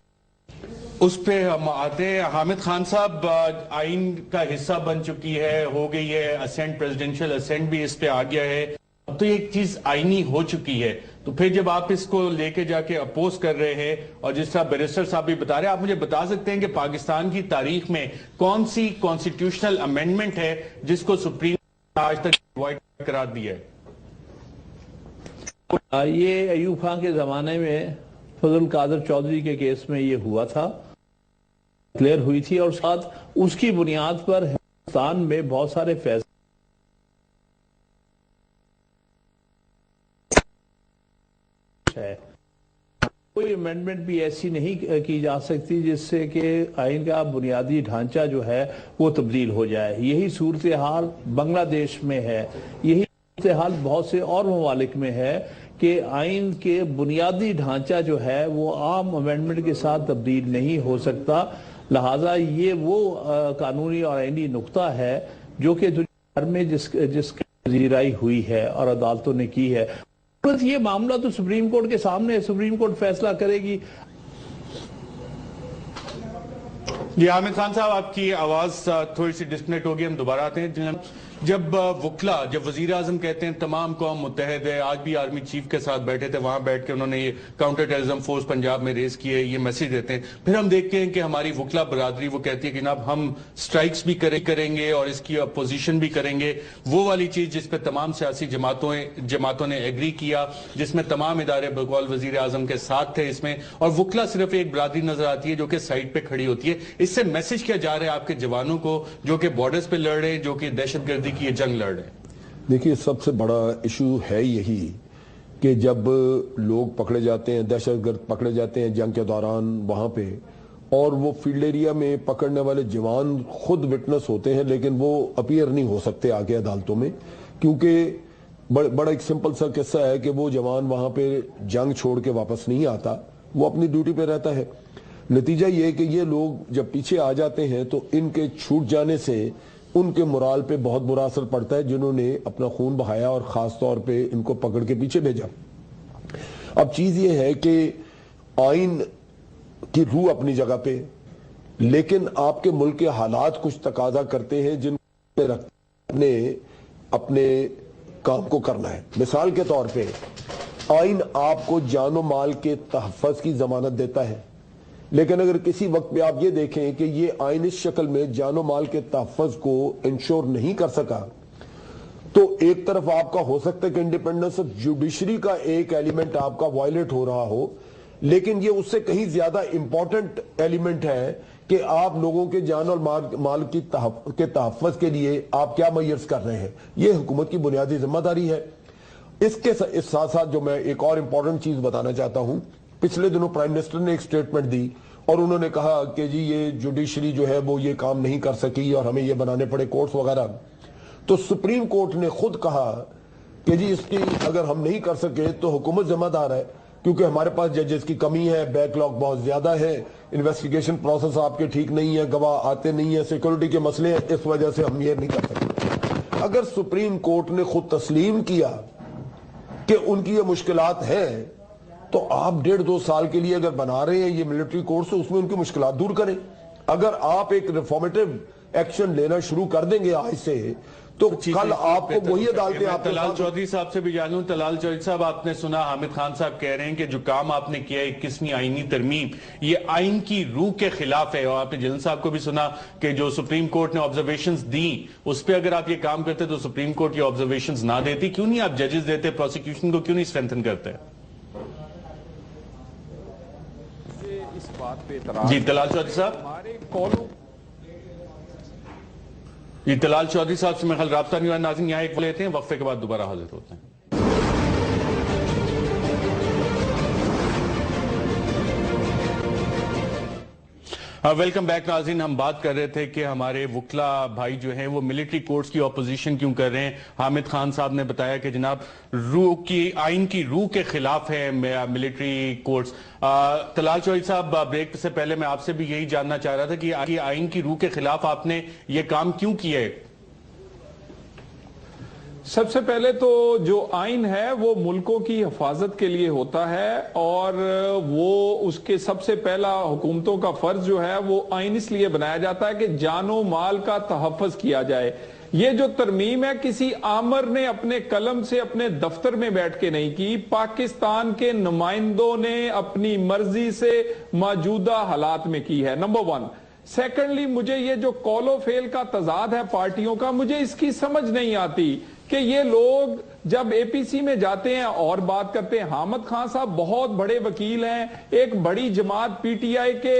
اس پہ ہم آتے ہیں۔ حامد خان صاحب، آئین کا حصہ بن چکی ہے، ہو گئی ہے، اسینٹ، پریزیڈنشل اسینٹ بھی اس پہ آ گیا ہے، اب تو ایک چیز آئینی ہو چکی ہے، تو پھر جب آپ اس کو لے کے جا کے اپوز کر رہے ہیں، اور جس طرح بیرسٹر صاحب بھی بتا رہے ہیں، آپ مجھے بتا سکتے ہیں کہ پاکستان کی تاریخ میں کون سی کانسٹیٹیوشنل امینڈمنٹ ہے جس کو سپریم نے آج تک وائڈ قرار دیا ہے؟ یہ ایوب خان کے زمانے میں فضل قادر چودھری کے کیس میں یہ ہوا تھا، کلیئر ہوئی تھی، اور ساتھ اس کی بنیاد پر ہندوستان میں بہت سارے فیصلے ہے۔ کوئی امینڈمنٹ بھی ایسی نہیں کی جا سکتی جس سے کہ آئین کا بنیادی ڈھانچہ جو ہے وہ تبدیل ہو جائے۔ یہی صورتحال بنگلہ دیش میں ہے، یہی صورتحال بہت سے اور ممالک میں ہے کہ آئین کے بنیادی ڈھانچہ جو ہے وہ عام امینڈمنٹ کے ساتھ تبدیل نہیں ہو سکتا۔ لہٰذا یہ وہ قانونی اور آئینی نقطہ ہے جو کہ دنیا بھر میں جس کی پذیرائی ہوئی ہے اور عدالتوں نے کی ہے۔ یہ معاملہ تو سپریم کورٹ کے سامنے ہے، سپریم کورٹ فیصلہ کرے گی۔ جی حامد خان صاحب، آپ کی آواز تھوڑی سی ڈسکنیکٹ ہوگی، ہم دوبارہ آتے ہیں. جب وزیر اعظم کہتے ہیں تمام قوم متحد ہے، آج بھی آرمی چیف کے ساتھ بیٹھے تھے، وہاں بیٹھ کے انہوں نے یہ کاؤنٹر ٹیررزم فورس پنجاب میں ریز کی ہے، یہ میسج دیتے ہیں. پھر ہم دیکھتے ہیں کہ ہماری وکلا برادری وہ کہتی ہے کہ جناب ہم سٹرائکس بھی کریں گے اور اس کی اپوزیشن بھی کریں گے. وہ والی چیز جس پہ تمام سیاسی جماعتوں نے ایگری کیا، جس میں تمام ادارے بقول وزیر اعظم کے ساتھ تھے اس میں، اور وکلا صرف ایک برادری نظر آتی ہے جو کہ سائٹ پہ کھڑی ہوتی ہے. اس سے میسج کیا جا رہا ہے آپ کے جوانوں کو جو کہ بارڈرز پہ لڑ رہے ہیں، جو کہ دہشت گردی کی یہ جنگ لڑ رہے ہیں؟ دیکھیے، سب سے بڑا ایشو ہے یہی کہ جب لوگ پکڑے جاتے ہیں، دہشت گرد پکڑے جاتے ہیں جنگ کے دوران وہاں پہ، اور وہ فیلڈ ایریا میں پکڑنے والے جوان خود وٹنس ہوتے ہیں لیکن وہ اپیئر نہیں ہو سکتے آگے عدالتوں میں، کیونکہ بڑا ایک سمپل سا قصہ ہے کہ وہ جوان وہاں پہ جنگ چھوڑ کے واپس نہیں آتا، وہ اپنی ڈیوٹی پہ رہتا ہے. نتیجہ یہ کہ یہ لوگ جب پیچھے آ جاتے ہیں تو ان کے چھوٹ جانے سے ان کے مرال پہ بہت برا اثر پڑتا ہے جنہوں نے اپنا خون بہایا اور خاص طور پہ ان کو پکڑ کے پیچھے بھیجا. اب چیز یہ ہے کہ آئین کی روح اپنی جگہ پہ، لیکن آپ کے ملک کے حالات کچھ تقاضا کرتے ہیں جن کو اپنے کام کو کرنا ہے. مثال کے طور پہ آئین آپ کو جان و مال کے تحفظ کی ضمانت دیتا ہے، لیکن اگر کسی وقت پہ آپ یہ دیکھیں کہ یہ آئین اس شکل میں جان و مال کے تحفظ کو انشور نہیں کر سکا، تو ایک طرف آپ کا ہو سکتا ہے کہ انڈیپینڈنس آف جوڈیشری کا ایک ایلیمنٹ آپ کا وائلیٹ ہو رہا ہو، لیکن یہ اس سے کہیں زیادہ امپورٹنٹ ایلیمنٹ ہے کہ آپ لوگوں کے جان اور مال کے تحفظ کے لیے آپ کیا میسر کر رہے ہیں. یہ حکومت کی بنیادی ذمہ داری ہے. اس کے ساتھ ساتھ جو میں ایک اور امپورٹنٹ چیز بتانا چاہتا ہوں، پچھلے دنوں پرائم منسٹر نے ایک سٹیٹمنٹ دی اور انہوں نے کہا کہ جی یہ جوڈیشری جو ہے وہ یہ کام نہیں کر سکی اور ہمیں یہ بنانے پڑے کورٹس وغیرہ. تو سپریم کورٹ نے خود کہا کہ جی اس کی اگر ہم نہیں کر سکے تو حکومت ذمہ دار ہے، کیونکہ ہمارے پاس ججز کی کمی ہے، بیک لاگ بہت زیادہ ہے، انویسٹیگیشن پروسیس آپ کے ٹھیک نہیں ہے، گواہ آتے نہیں ہیں، سیکورٹی کے مسئلے ہیں، اس وجہ سے ہم یہ نہیں کر سکتے. اگر سپریم کورٹ نے خود تسلیم کیا کہ ان کی یہ مشکلات ہیں، تو آپ 1.5-2 سال کے لیے اگر بنا رہے ہیں یہ ملٹری کورٹس، اس میں ان کی مشکلات دور کریں. اگر آپ ایک ریفارمیٹو ایکشن لینا شروع کر دیں گے آج سے، تو کل آپ کو وہی عدالتیں آپ طلال چودھری صاحب سے بھی جانوں. طلال چودھری صاحب، آپ نے سنا حامد خان صاحب کہہ رہے ہیں کہ جو کام آپ نے کیا 21ویں آئینی ترمیم، یہ آئین کی روح کے خلاف ہے، اور آپ نے جلن صاحب کو بھی سنا کہ جو سپریم کورٹ نے آبزرویشنز دیں اس پہ اگر آپ یہ کام کرتے تو سپریم کورٹ یہ آبزرویشنز نہ دیتی. کیوں نہیں آپ ججز دیتے، پروسیکیوشن کو کیوں نہیں اسٹرینتھن کرتے؟ جی طلال چودھری صاحب. جی طلال چودھری صاحب سے میں خیال رابطہ نہیں ہوا. ناظرین یہاں ایک لیتے ہیں، وقفے کے بعد دوبارہ حاضر ہوتے ہیں. ویلکم بیک ناظرین. ہم بات کر رہے تھے کہ ہمارے وکلا بھائی جو ہیں وہ ملٹری کورٹس کی اپوزیشن کیوں کر رہے ہیں. حامد خان صاحب نے بتایا کہ جناب آئین کی روح کے خلاف ہے ملٹری کورٹس. طلال چودھری صاحب، بریک سے پہلے میں آپ سے بھی یہی جاننا چاہ رہا تھا کہ آئین کی روح کے خلاف آپ نے یہ کام کیوں کیا ہے؟ سب سے پہلے تو جو آئین ہے وہ ملکوں کی حفاظت کے لیے ہوتا ہے، اور وہ اس کے سب سے پہلا حکومتوں کا فرض جو ہے وہ آئین اس لیے بنایا جاتا ہے کہ جان و مال کا تحفظ کیا جائے. یہ جو ترمیم ہے کسی آمر نے اپنے قلم سے اپنے دفتر میں بیٹھ کے نہیں کی، پاکستان کے نمائندوں نے اپنی مرضی سے موجودہ حالات میں کی ہے. نمبر 1. سیکنڈلی، مجھے یہ جو کال و فیل کا تضاد ہے پارٹیوں کا، مجھے اس کی سمجھ نہیں آتی کہ یہ لوگ جب اے پی سی میں جاتے ہیں اور بات کرتے ہیں. حامد خان صاحب بہت بڑے وکیل ہیں، ایک بڑی جماعت پی ٹی آئی کے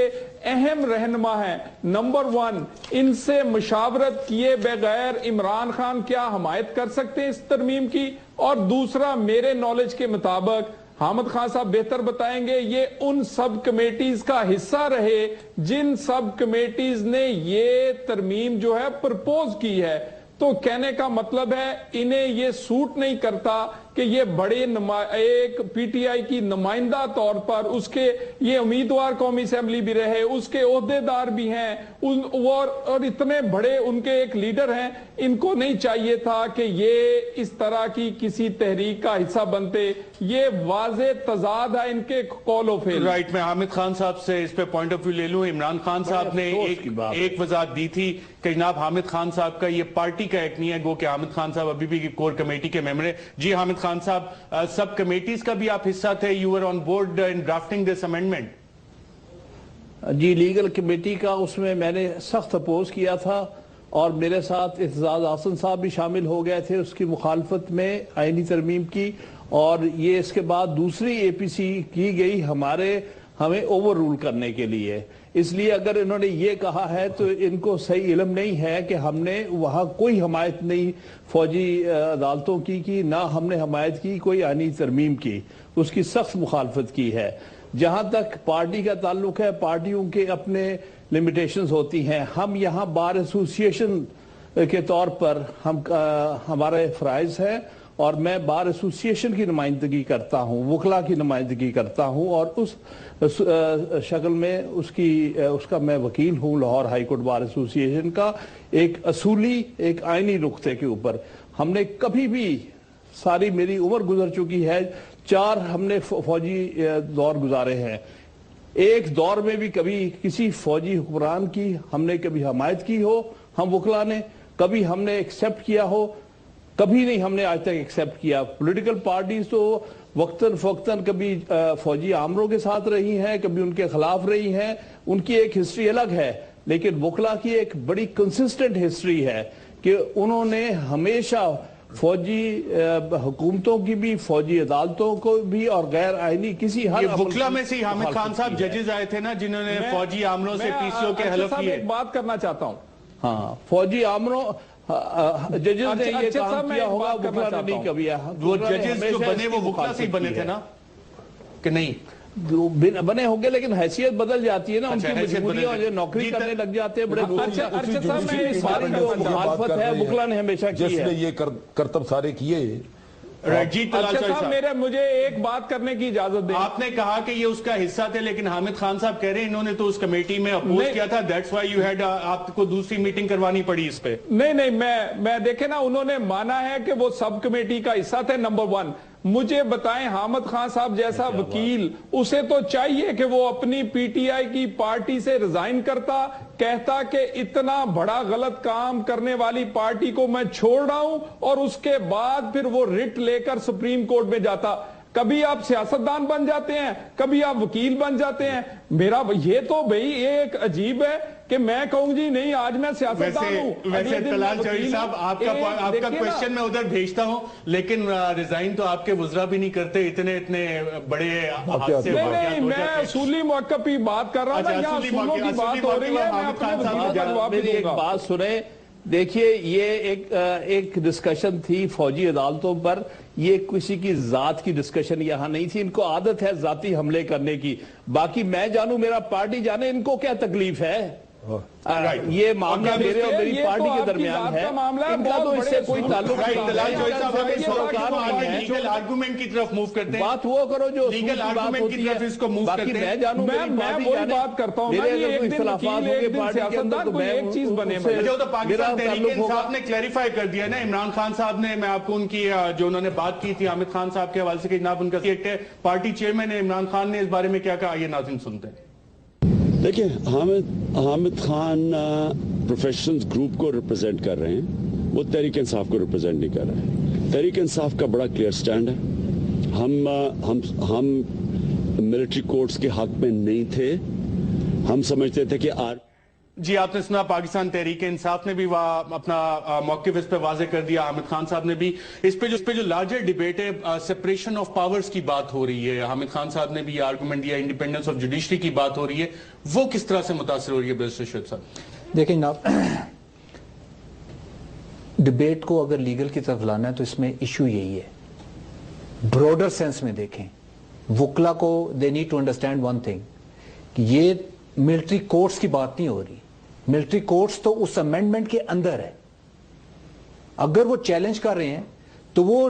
اہم رہنما ہیں. نمبر 1، ان سے مشاورت کیے بغیر عمران خان کیا حمایت کر سکتے ہیں اس ترمیم کی؟ اور دوسرا، میرے نالج کے مطابق حامد خان صاحب بہتر بتائیں گے، یہ ان سب کمیٹیز کا حصہ رہے جن سب کمیٹیز نے یہ ترمیم جو ہے پرپوز کی ہے. تو کہنے کا مطلب ہے انہیں یہ سوٹ نہیں کرتا کہ یہ بڑے ایک پی ٹی آئی کی نمائندہ طور پر اس کے یہ امیدوار قومی اسمبلی بھی رہے, اس کے عہدیدار بھی ہیں اور اتنے بڑے ان کے ایک لیڈر ہیں, ان کو نہیں چاہیے تھا کہ یہ اس طرح کی کسی تحریک کا حصہ بنتے. یہ واضح تضاد ہے ان کے قول و فعل. رائٹ, میں حامد خان صاحب سے اس پہ پوائنٹ آف ویو لے لوں. عمران خان صاحب نے ایک وضاحت دی تھی کہ جناب حامد خان صاحب کا یہ پارٹی کا ایک نہیں ہے, گو کہ حامد خان صاحب ابھی بھی کور کمیٹی کے ممبر ہیں. جی حامد خان صاحب, سب کمیٹیز کا بھی آپ حصہ تھے, you were on board in drafting this amendment. جی, لیگل کمیٹی کا اس میں میں نے سخت اپوز کیا تھا اور میرے ساتھ اعتزاز احسن صاحب بھی شامل ہو گئے تھے اس کی مخالفت میں آئینی ترمیم کی, اور یہ اس کے بعد دوسری اے پی سی کی گئی ہمیں اوور رول کرنے کے لیے. اس لیے اگر انہوں نے یہ کہا ہے تو ان کو صحیح علم نہیں ہے کہ ہم نے وہاں کوئی حمایت نہیں فوجی عدالتوں کی نہ ہم نے حمایت کی کوئی آئینی ترمیم کی, اس کی سخت مخالفت کی ہے. جہاں تک پارٹی کا تعلق ہے, پارٹیوں کے اپنے لمیٹیشنز ہوتی ہیں. ہم یہاں بار ایسوسیشن کے طور پر ہمارے فرائض ہیں اور میں بار ایسوسیشن کی نمائندگی کرتا ہوں, وکلا کی نمائندگی کرتا ہوں, اور اس شکل میں اس کا میں وکیل ہوں Lahore high court bar association کا, ایک اصولی ایک آئینی نقطے کے اوپر. ہم نے کبھی بھی, ساری میری عمر گزر چکی ہے, 4 ہم نے فوجی دور گزارے ہیں, ایک دور میں بھی کبھی کسی فوجی حکمران کی ہم نے کبھی حمایت کی ہو ہم وکلا نے, کبھی ہم نے ایکسپٹ کیا ہو, کبھی نہیں ہم نے آج تک ایکسپٹ کیا. پولیٹیکل پارٹیز تو وقتاً فوقتاً کبھی فوجی آمروں کے ساتھ رہی ہیں, کبھی ان کے خلاف رہی ہیں, ان کی ایک ہسٹری الگ ہے, لیکن وکلا کی ایک بڑی کنسسٹنٹ ہسٹری ہے کہ انہوں نے ہمیشہ فوجی حکومتوں کی بھی, فوجی عدالتوں کو بھی, اور غیر آئینی کسی ہر وکلا میں سے حامد خان صاحب ججز آئے تھے نا جنہوں نے فوجی آمروں سے پی سی او کے حلف کیے. ایک بات کرنا چاہتا ہوں. ہاں, فوجی آمروں ججز نے یہ کام کیا ہوگا, وکلا نے نہیں کبھی. وہ ججز جو بنے وہ وکلا سے ہی بنے تھے نا کہ نہیں؟ بنے ہوں گے, لیکن حیثیت بدل جاتی ہے نا ان کی, مجبوریاں جو نوکری کرنے لگ جاتے ہیں بڑے. ساری جو مخالفت ہے وکلا نے ہمیشہ کی ہے, جس نے یہ کرتب سارے کیے. مجھے ایک بات کرنے کی اجازت دیں. آپ نے کہا کہ یہ اس کا حصہ تھے, لیکن حامد خان صاحب کہہ رہے ہیں انہوں نے تو اس کمیٹی میں اپوز کیا تھا, دیٹس وائی یو ہیڈ, آپ کو دوسری میٹنگ کروانی پڑی اس پہ. نہیں, میں دیکھیں نا, انہوں نے مانا ہے کہ وہ سب کمیٹی کا حصہ تھے. نمبر 1, مجھے بتائیں حامد خان صاحب جیسا وکیل, اسے تو چاہیے کہ وہ اپنی پی ٹی آئی کی پارٹی سے ریزائن کرتا, کہتا کہ اتنا بڑا غلط کام کرنے والی پارٹی کو میں چھوڑ رہا ہوں, اور اس کے بعد پھر وہ رٹ لے کر سپریم کورٹ میں جاتا. کبھی آپ سیاستدان بن جاتے ہیں, کبھی آپ وکیل بن جاتے ہیں. میرا یہ تو بھئی یہ ایک عجیب ہے کہ میں کہوں جی نہیں آج میں سیاستدان ہوں. ویسے طلال چوہدری صاحب, آپ کا کویسچن میں ادھر بھیجتا ہوں, لیکن ریزائن تو آپ کے وزراء بھی نہیں کرتے, اتنے بڑے حادثے. نہیں, میں اصولی موقع پہ بات کر رہا ہوں, یہاں اصولوں کی بات ہو رہی ہے. میں اپنے وزیر کا جواب بھی دوں گا. بات سنیں, دیکھیے یہ ایک ڈسکشن تھی فوجی عدالتوں پر, یہ کسی کی ذات کی ڈسکشن یہاں نہیں تھی. ان کو عادت ہے ذاتی حملے کرنے کی. باقی میں جانوں, میرا پارٹی جانے, ان کو کیا تکلیف ہے. یہ معاملہ میرے اور میری پارٹی کے درمیان ہے, ان کا تو اس سے کوئی تعلق نہیں. لیگل آرگومنٹ کی طرف موو کرتے ہیں, بات وہ کرو جو لیگل آرگومنٹ کی طرف اس کو موو کرتے ہیں. میں جانوں, میں وہی بات کرتا ہوں, میرے اگر کوئی اختلافات ہوں گے پارٹی کے اندر تو میں ایک چیز بنے. جو تو پاکستان تحریک انصاف نے کلیریفائی کر دیا نا, عمران خان صاحب نے, میں آپ کو ان کی جو انہوں نے بات کی تھی حامد خان صاحب کے حوالے سے کہ جناب ان کا پارٹی چیئرمین ہے عمران خان نے اس بارے میں کیا کہا, یہ ناظرین سنتے ہیں. دیکھیں, حامد خان پروفیشنلز گروپ کو ریپرزینٹ کر رہے ہیں, وہ تحریک انصاف کو ریپرزینٹ نہیں کر رہے ہیں. تحریک انصاف کا بڑا کلیئر سٹینڈ ہے. ہم ملٹری کورٹس کے حق میں نہیں تھے. ہم سمجھتے تھے کہ جی آپ نے سنا, پاکستان تحریک انصاف نے بھی اپنا موقف اس پہ واضح کر دیا, حامد خان صاحب نے بھی. اس پہ جو لارجر ڈیبیٹ ہے, سپریشن آف پاورز کی بات ہو رہی ہے, حامد خان صاحب نے بھی یہ آرگومنٹ دیا, انڈیپینڈنس آف جوڈیشری کی بات ہو رہی ہے, وہ کس طرح سے متاثر ہو رہی ہے بیرسٹر شعیب صاحب؟ دیکھیں جناب, ڈیبیٹ کو اگر لیگل کی طرف لانا ہے تو اس میں ایشو یہی ہے, براڈر سینس میں دیکھیں. وکلا کو they need to understand one thing, کہ یہ ملٹری کورٹس کی بات نہیں ہو رہی. ملٹری کورٹس تو اس امینڈمنٹ کے اندر ہے. اگر وہ چیلنج کر رہے ہیں تو وہ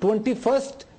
21st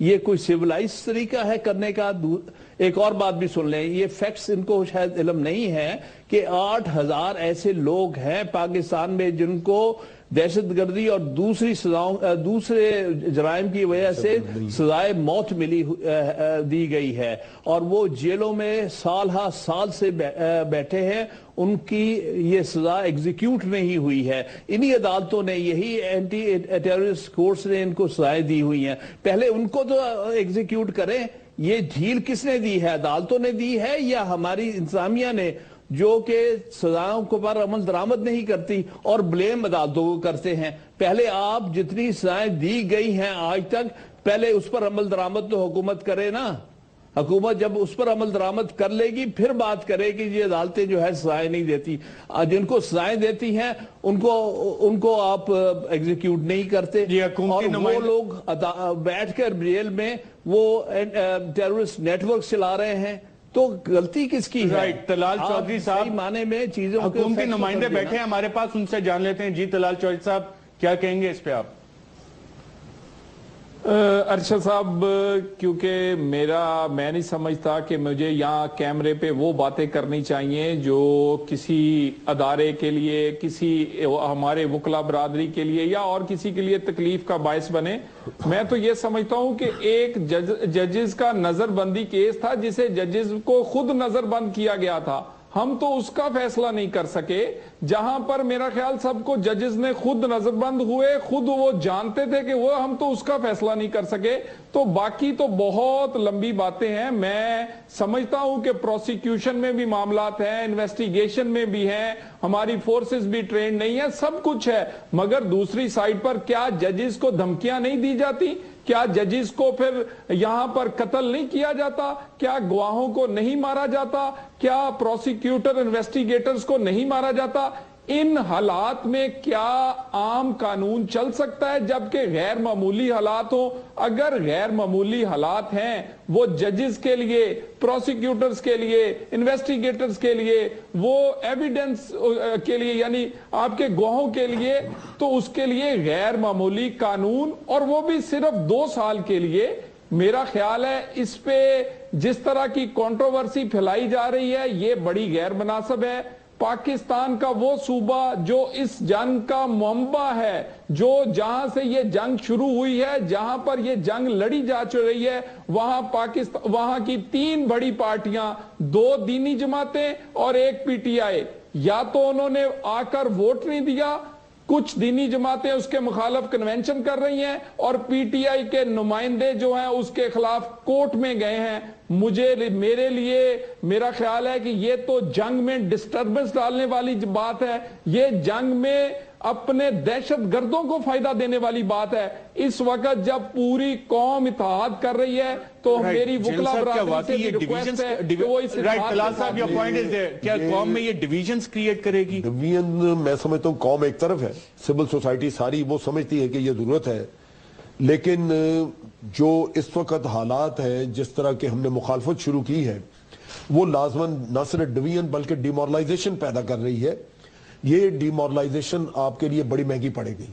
یہ کوئی سیولائز طریقہ ہے کرنے کا؟ ایک اور بات بھی سن لیں، یہ فیکٹس ان کو شاید علم نہیں ہے کہ 8,000 ایسے لوگ ہیں پاکستان میں جن کو دہشت گردی اور دوسرے جرائم کی وجہ سے سزائے موت دی گئی ہے، اور وہ جیلوں میں سال ہا سال سے بیٹھے ہیں، ان کی یہ سزا ایگزیکیوٹ نہیں ہوئی ہے۔ انہی عدالتوں نے، یہی اینٹی ٹیررسٹ کورٹس نے ان کو سزائیں دی ہوئی ہیں، پہلے ان کو تو ایگزیکیوٹ کریں۔ یہ ڈھیل کس نے دی ہے؟ عدالتوں نے دی ہے یا ہماری انتظامیہ نے، جو کہ سزاؤں کو پر عمل درآمد نہیں کرتی اور بلیم عدالتوں کو کرتے ہیں؟ پہلے آپ جتنی سزائیں دی گئی ہیں آج تک، پہلے اس پر عمل درآمد تو حکومت کرے نا۔ حکومت جب اس پر عمل درآمد کر لے گی پھر بات کرے کہ یہ عدالتیں جو ہے سزائیں نہیں دیتی۔ جن کو سزائیں دیتی ہیں ان کو آپ ایگزیکیوٹ نہیں کرتے، اور وہ لوگ بیٹھ کر جیل میں وہ ٹیررسٹ نیٹ ورک چلا رہے ہیں، تو غلطی کس کی ہے؟ طلال چودھری صاحب معنی میں چیزوں حکومتی نمائندے بیٹھے ہیں ہمارے پاس، ان سے جان لیتے ہیں۔ جی طلال چودھری صاحب کیا کہیں گے اس پہ آپ؟ ارشد صاحب، کیونکہ میں نہیں سمجھتا کہ مجھے یہاں کیمرے پہ وہ باتیں کرنی چاہیے جو کسی ادارے کے لیے، کسی ہمارے وکلا برادری کے لیے یا اور کسی کے لیے تکلیف کا باعث بنے۔ میں تو یہ سمجھتا ہوں کہ ایک ججز کا نظر بندی کیس تھا جسے ججز کو خود نظر بند کیا گیا تھا، ہم تو اس کا فیصلہ نہیں کر سکے، جہاں پر میرا خیال سب کو ججز نے خود نظر بند ہوئے، خود وہ جانتے تھے کہ وہ ہم تو اس کا فیصلہ نہیں کر سکے۔ تو باقی تو بہت لمبی باتیں ہیں، میں سمجھتا ہوں کہ پروسیکیوشن میں بھی معاملات ہیں، انویسٹیگیشن میں بھی ہیں، ہماری فورسز بھی ٹرینڈ نہیں ہے، سب کچھ ہے، مگر دوسری سائٹ پر کیا ججز کو دھمکیاں نہیں دی جاتی؟ کیا ججز کو پھر یہاں پر قتل نہیں کیا جاتا؟ کیا گواہوں کو نہیں مارا جاتا؟ کیا پروسیکیوٹر انویسٹیگیٹرز کو نہیں مارا جاتا؟ ان حالات میں کیا عام قانون چل سکتا ہے جبکہ غیر معمولی حالات ہوں؟ اگر غیر معمولی حالات ہیں وہ ججز کے لیے، پروسیکیوٹرز کے لیے، انویسٹیگیٹرز کے لیے، وہ ایویڈنس کے لیے یعنی آپ کے گواہوں کے لیے، تو اس کے لیے غیر معمولی قانون، اور وہ بھی صرف 2 سال کے لیے۔ میرا خیال ہے اس پہ جس طرح کی کنٹروورسی پھیلائی جا رہی ہے یہ بڑی غیر مناسب ہے۔ پاکستان کا وہ صوبہ جو اس جنگ کا منبع ہے، جو جہاں سے یہ جنگ شروع ہوئی ہے، جہاں پر یہ جنگ لڑی جا رہی ہے، وہاں کی 3 بڑی پارٹیاں، 2 دینی جماعتیں اور 1 پی ٹی آئی، یا تو انہوں نے آ کر ووٹ نہیں دیا، کچھ دینی جماعتیں اس کے مخالف کنونشن کر رہی ہیں، اور پی ٹی آئی کے نمائندے جو ہیں اس کے خلاف کورٹ میں گئے ہیں۔ میرے لیے میرا خیال ہے کہ یہ تو جنگ میں ڈسٹربنس ڈالنے والی بات ہے، یہ جنگ میں اپنے دہشت گردوں کو فائدہ دینے والی بات ہے۔ اس وقت جب پوری قوم اتحاد کر رہی ہے تو میری وکلا برادری سے بھی ریکویسٹ ہے کہ وہ اس کیا قوم میں یہ ڈیویژنز کریٹ کرے گی؟ ڈیویژن میں سمجھتا ہوں قوم ایک طرف ہے، سول سوسائٹی ساری وہ سمجھتی ہے کہ یہ ضرورت ہے، لیکن جو اس وقت حالات ہے، جس طرح کے ہم نے مخالفت شروع کی ہے، وہ لازماً نہ صرف ڈویژن بلکہ ڈیمورلائزیشن پیدا کر رہی ہے۔ یہ ڈیمورلائزیشن آپ کے لیے بڑی مہنگی پڑے گی،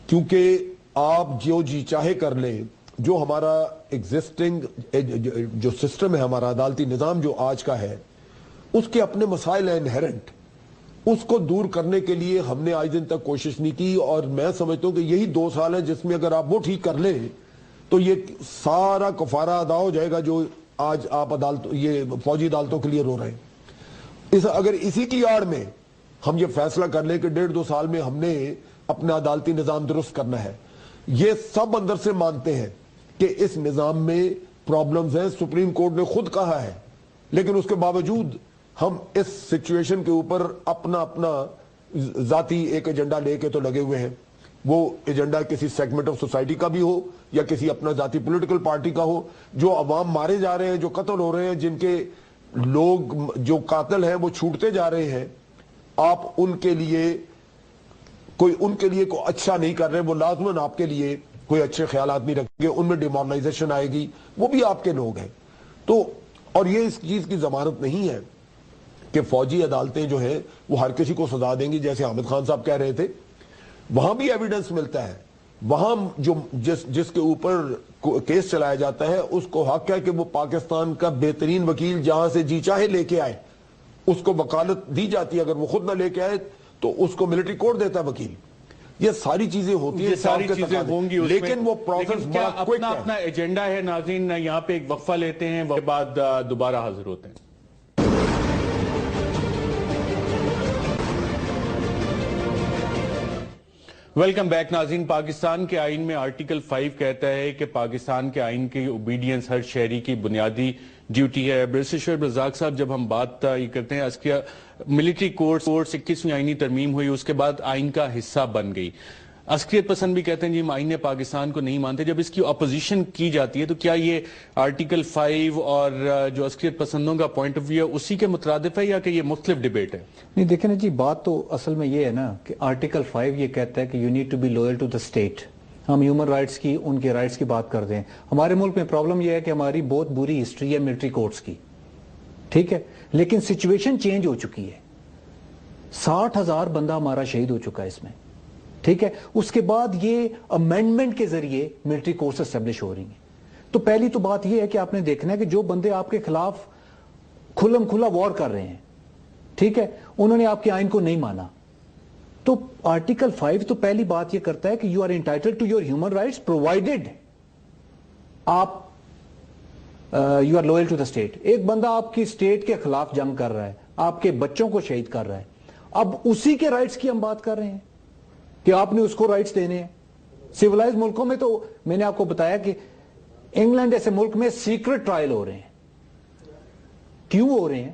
کیونکہ آپ جو جی چاہے کر لیں، جو ہمارا ایگزسٹنگ جو سسٹم ہے، ہمارا عدالتی نظام جو آج کا ہے، اس کے اپنے مسائل ہیں انہیرنٹ، اس کو دور کرنے کے لیے ہم نے آج دن تک کوشش نہیں کی، اور میں سمجھتا ہوں کہ یہی 2 سال ہیں جس میں اگر آپ وہ ٹھیک کر لیں تو یہ سارا کفارہ ادا ہو جائے گا جو آج آپ یہ فوجی عدالتوں کے لیے رو رہے ہیں۔ اگر اسی کی آڑ میں ہم یہ فیصلہ کر لیں کہ 1.5-2 سال میں ہم نے اپنا عدالتی نظام درست کرنا ہے، یہ سب اندر سے مانتے ہیں کہ اس نظام میں پرابلمز ہیں، سپریم کورٹ نے خود کہا ہے، لیکن اس کے باوجود ہم اس سچویشن کے اوپر اپنا ذاتی ایک ایجنڈا لے کے تو لگے ہوئے ہیں۔ وہ ایجنڈا کسی سیگمنٹ آف سوسائٹی کا بھی ہو یا کسی اپنا ذاتی پولیٹیکل پارٹی کا ہو، جو عوام مارے جا رہے ہیں، جو قتل ہو رہے ہیں، جن کے لوگ جو قاتل ہیں وہ چھوٹتے جا رہے ہیں، آپ ان کے لیے کوئی اچھا نہیں کر رہے، وہ لازماً آپ کے لیے کوئی اچھے خیالات نہیں رکھیں گے، ان میں ڈیمورلائزیشن آئے گی، وہ بھی آپ کے لوگ ہیں۔ تو اور یہ اس چیز کی ضمانت نہیں ہے کہ فوجی عدالتیں جو ہیں وہ ہر کسی کو سزا دیں گی، جیسے حامد خان صاحب کہہ رہے تھے، وہاں بھی ایویڈنس ملتا ہے، وہاں جو جس کے اوپر کیس چلایا جاتا ہے اس کو حق ہے کہ وہ پاکستان کا بہترین وکیل جہاں سے جی چاہے لے کے آئے، اس کو وکالت دی جاتی ہے، اگر وہ خود نہ لے کے آئے تو اس کو ملٹری کورٹ دیتا ہے وکیل. یہ ساری چیزیں ہوتی ہیں، ساری چیزیں ہوں گی، لیکن وہ پروسیس بڑا کوئک ہے. اپنا ایجنڈا ہے. ناظرین یہاں پہ ایک وقفہ لیتے ہیں، وقفے بعد دوبارہ حاضر ہوتے ہیں. ویلکم بیک ناظرین. پاکستان کے آئین میں آرٹیکل 5 کہتا ہے کہ پاکستان کے آئین کی اوبیڈینس ہر شہری کی بنیادی ڈیوٹی ہے. بیرسٹر شعیب رزاق صاحب، جب ہم بات یہ کرتے ہیں ملٹری کورٹس 21ویں آئینی ترمیم ہوئی، اس کے بعد آئین کا حصہ بن گئی. عسکریت پسند بھی کہتے ہیں جی ہم آئین پاکستان کو نہیں مانتے. جب اس کی اپوزیشن کی جاتی ہے تو کیا یہ آرٹیکل 5 اور جو عسکریت پسندوں کا پوائنٹ آف ویو ہے اسی کے مترادف ہے یا کہ یہ مختلف ڈیبیٹ ہے؟ نہیں دیکھیں نا جی، بات تو اصل میں یہ ہے نا کہ آرٹیکل 5 یہ کہتا ہے کہ you need to be loyal to the state. ہم ہیومن رائٹس کی، ان کے رائٹس کی بات کرتے ہیں. ہمارے ملک میں پرابلم یہ ہے کہ ہماری بہت بری ہسٹری ہے ملٹری کورٹس کی، ٹھیک ہے، لیکن سچویشن چینج ہو چکی ہے. 60,000 بندہ ہمارا شہید ہو چکا ہے اس میں، ٹھیک ہے. اس کے بعد یہ امینڈمنٹ کے ذریعے ملٹری کورٹس اسٹیبلش ہو رہی ہیں. تو پہلی تو بات یہ ہے کہ آپ نے دیکھنا ہے کہ جو بندے آپ کے خلاف کھلم کھلا وار کر رہے ہیں، ٹھیک ہے، انہوں نے آپ کے آئین کو نہیں مانا. تو آرٹیکل 5 تو پہلی بات یہ کرتا ہے کہ you are entitled to your human rights provided آپ you are loyal to the state. ایک بندہ آپ کی اسٹیٹ کے خلاف جنگ کر رہا ہے، آپ کے بچوں کو شہید کر رہا ہے، اب اسی کے رائٹس کی ہم بات کر رہے ہیں کہ آپ نے اس کو رائٹس دینے ہیں. سیولائز ملکوں میں تو میں نے آپ کو بتایا کہ انگلینڈ ایسے ملک میں سیکرٹ ٹرائل ہو رہے ہیں. کیوں ہو رہے ہیں؟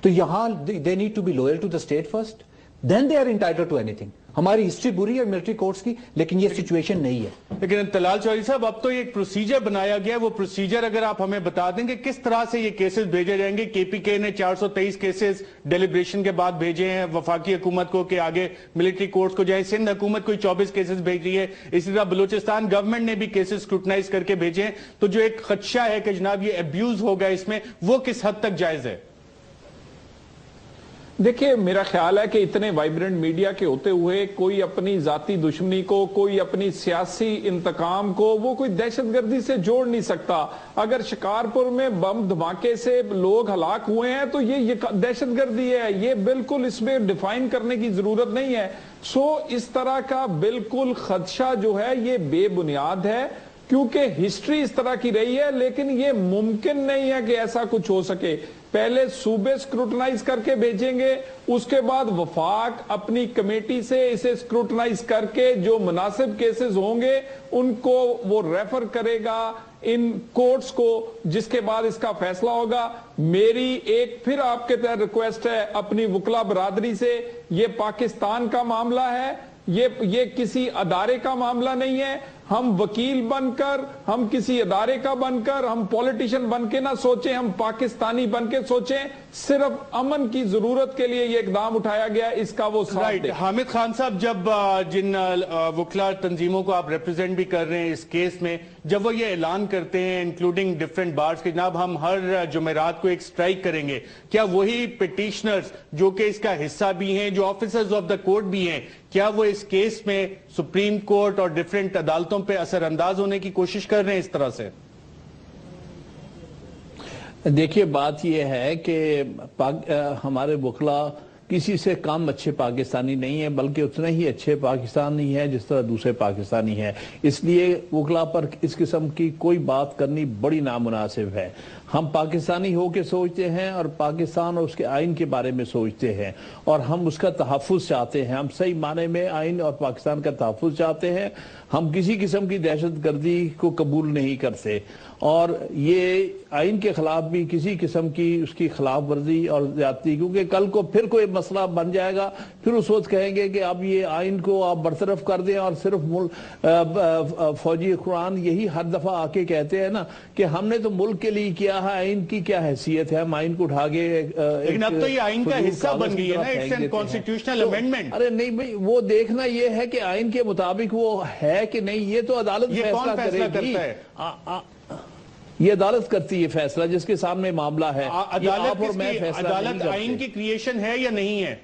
تو یہاں they need to be loyal to the state first, then they are entitled to anything. ہماری ہسٹری بری ہے ملٹری کورٹس کی، لیکن یہ سچویشن نہیں ہے. لیکن طلال چودھری صاحب اب تو ایک پروسیجر بنایا گیا ہے، وہ پروسیجر اگر آپ ہمیں بتا دیں کہ کس طرح سے یہ کیسز بھیجے جائیں گے. کے پی کے نے 423 کیسز ڈیلیبریشن کے بعد بھیجے ہیں وفاقی حکومت کو کہ آگے ملٹری کورٹس کو جائیں. سندھ حکومت کوئی 24 کیسز بھیج رہی ہے. اسی طرح بلوچستان گورنمنٹ نے بھی کیسز سکروٹنائز کر کے بھیجے ہیں. تو جو ایک خدشہ ہے کہ جناب یہ ابیوز ہوگا اس میں، وہ کس حد تک جائز ہے؟ دیکھیں میرا خیال ہے کہ اتنے وائبرنٹ میڈیا کے ہوتے ہوئے کوئی اپنی ذاتی دشمنی کو، کوئی اپنی سیاسی انتقام کو وہ کوئی دہشت گردی سے جوڑ نہیں سکتا. اگر شکارپور میں بم دھماکے سے لوگ ہلاک ہوئے ہیں تو یہ دہشت گردی ہے. یہ بالکل اس میں ڈیفائن کرنے کی ضرورت نہیں ہے. اس طرح کا بالکل خدشہ جو ہے یہ بے بنیاد ہے، کیونکہ ہسٹری اس طرح کی رہی ہے. لیکن یہ ممکن نہیں ہے کہ ایسا کچھ ہو سکے. پہلے صوبے سکروٹنائز کر کے بھیجیں گے، اس کے بعد وفاق اپنی کمیٹی سے اسے سکروٹنائز کر کے جو مناسب کیسز ہوں گے ان کو وہ ریفر کرے گا ان کورٹس کو، جس کے بعد اس کا فیصلہ ہوگا. میری ایک پھر آپ کے تحت ریکویسٹ ہے اپنی وکلا برادری سے، یہ پاکستان کا معاملہ ہے، یہ کسی ادارے کا معاملہ نہیں ہے. ہم وکیل بن کر، ہم کسی ادارے کا بن کر، ہم پولیٹیشن بن کے نہ سوچیں، ہم پاکستانی بن کے سوچیں. صرف امن کی ضرورت کے لیے یہ اقدام اٹھایا گیا، اس کا وہ ساتھ دیں. حامد خان صاحب، جب جن وکلا تنظیموں کو آپ ریپرزینٹ بھی کر رہے ہیں اس کیس میں، جب وہ یہ اعلان کرتے ہیں انکلوڈنگ ڈیفرنٹ بارز کہ جناب ہم ہر جمعرات کو ایک سٹرائک کریں گے، کیا وہی پیٹیشنرز جو کہ اس کا حصہ بھی ہیں، جو آفیسرز آف دا کورٹ بھی ہیں، کیا وہ اس کیس میں سپریم کورٹ اور ڈیفرنٹ عدالتوں پہ اثر انداز ہونے کی کوشش کر رہے ہیں اس طرح سے؟ دیکھیے بات یہ ہے کہ ہمارے وکلا کسی سے کم اچھے پاکستانی نہیں ہیں، بلکہ اتنے ہی اچھے پاکستانی ہیں جس طرح دوسرے پاکستانی ہیں. اس لیے وکلا پر اس قسم کی کوئی بات کرنی بڑی نامناسب ہے. ہم پاکستانی ہو کے سوچتے ہیں اور پاکستان اور اس کے آئین کے بارے میں سوچتے ہیں، اور ہم اس کا تحفظ چاہتے ہیں. ہم صحیح معنی میں آئین اور پاکستان کا تحفظ چاہتے ہیں. ہم کسی قسم کی دہشت گردی کو قبول نہیں کرتے، اور یہ آئین کے خلاف بھی کسی قسم کی اس کی خلاف ورزی اور زیادتی، کیونکہ کل کو پھر کوئی مسئلہ بن جائے گا، پھر اس وقت کہیں گے کہ اب یہ آئین کو آپ برطرف کر دیں. اور صرف فوجی حکمران یہی ہر دفعہ آ کے کہتے ہیں نا کہ ہم نے تو ملک کے لیے کیا ہے، آئین کی کیا حیثیت ہے، ہم آئین کو اٹھا کے لیکن اب تو یہ آئین کا حصہ بن گئی ہے نا، اٹس این کانسٹیٹیوشنل امینڈمنٹ. ارے نہیں بھائی، وہ دیکھنا یہ ہے کہ آئین کے مطابق وہ ہے کہ نہیں. یہ تو عدالت فیصلہ کرے گی، یہ عدالت کرتی ہے فیصلہ جس کے سامنے معاملہ ہے. عدالت آئین کی کریشن ہے یا نہیں ہے؟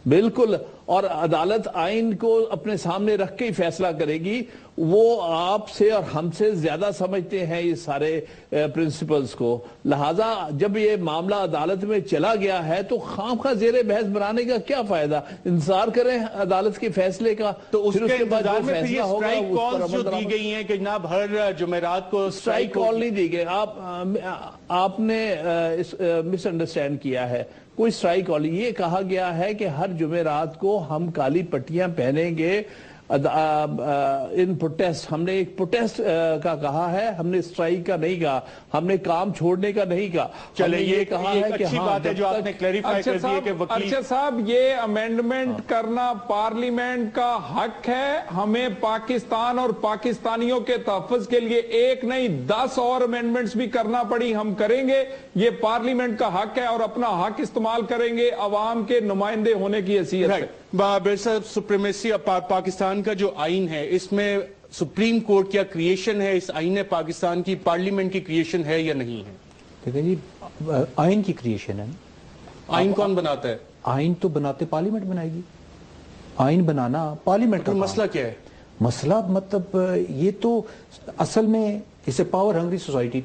بالکل. اور عدالت آئین کو اپنے سامنے رکھ کے ہی فیصلہ کرے گی. وہ آپ سے اور ہم سے زیادہ سمجھتے ہیں یہ سارے پرنسپلز کو. لہٰذا جب یہ معاملہ عدالت میں چلا گیا ہے تو خواہ زیر بحث بنانے کا کیا فائدہ؟ انتظار کریں عدالت کے فیصلے کا. تو اس کے بعد انتظار میں پھر یہ اسٹرائک کالز جو دی گئی ہیں کہ جناب ہر جمعرات کو اسٹرائک کال نہیں دی گئی. آپ نے مس انڈرسٹینڈ کیا ہے. کوئی اسٹرائک کال، یہ کہا گیا ہے کہ ہر جمعرات کو ہم کالی پٹیاں پہنیں گے ان پروٹیسٹ. ہم نے ایک پروٹیسٹ کا کہا ہے، ہم نے اسٹرائک کا نہیں کہا، ہم نے کام چھوڑنے کا نہیں کہا. چلے یہ کہا ہے کہ اچھی بات ہے جو آپ نے کلیریفائی کر دی ہے کہ وکیل ارشد صاحب یہ امینڈمنٹ کرنا پارلیمنٹ کا حق ہے. ہمیں پاکستان اور پاکستانیوں کے تحفظ کے لیے ایک نہیں 10 اور امینڈمنٹس بھی کرنا پڑی ہم کریں گے. یہ پارلیمنٹ کا حق ہے اور اپنا حق استعمال کریں گے عوام کے نمائندے ہونے کی حیثیت سے. سپریمیسی پاکستان کا جو آئین ہے اس میں سپریم کورٹ کیا کریشن ہے؟ اس آئین پاکستان کی پارلیمنٹ کی کریشن ہے یا نہیں ہے؟ دیکھیں جی، آئین کی کریشن ہے. آئین کون بناتا ہے؟ آئین تو بناتے پارلیمنٹ بنائے گی. آئین بنانا پارلیمنٹ کا مسئلہ کیا ہے؟ مسئلہ مطلب یہ تو اصل میں اسے پاور ہنگری سوسائٹی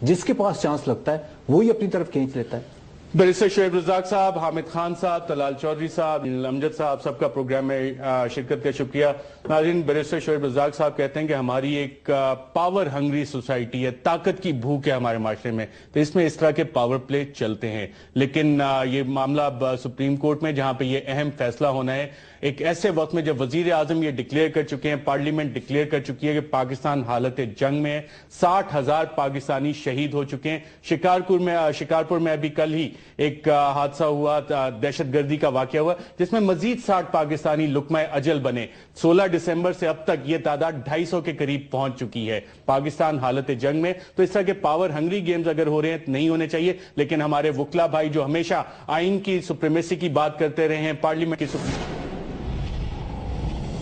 جس کے پاس چانس لگتا ہے وہی اپنی طرف کھینچ لیتا ہے. بیرسٹر شعیب رزاق صاحب، حامد خان صاحب، طلال چودھری صاحب، امجد صاحب، سب کا پروگرام میں شرکت کا شکریہ. ناظرین، بیرسٹر شعیب رزاق صاحب کہتے ہیں کہ ہماری ایک پاور ہنگری سوسائٹی ہے، طاقت کی بھوک ہے ہمارے معاشرے میں، تو اس میں اس طرح کے پاور پلے چلتے ہیں. لیکن یہ معاملہ اب سپریم کورٹ میں جہاں پہ یہ اہم فیصلہ ہونا ہے، ایک ایسے وقت میں جب وزیر اعظم یہ ڈکلیئر کر چکے ہیں، پارلیمنٹ ڈکلیئر کر چکی ہے کہ پاکستان حالت جنگ میں ہے، 60,000 پاکستانی شہید ہو چکے ہیں. شکارپور میں ابھی کل ہی ایک حادثہ ہوا، دہشت گردی کا واقعہ ہوا جس میں مزید 60 پاکستانی لقمہ اجل بنے. 16 دسمبر سے اب تک یہ تعداد 250 کے قریب پہنچ چکی ہے. پاکستان حالت جنگ میں. تو اس طرح کے پاور ہنگری گیمز اگر ہو رہے ہیں نہیں ہونے چاہیے. لیکن ہمارے وکلا بھائی جو ہمیشہ آئین کی سپریمیسی کی بات کرتے رہے ہیں، پارلیمنٹ کی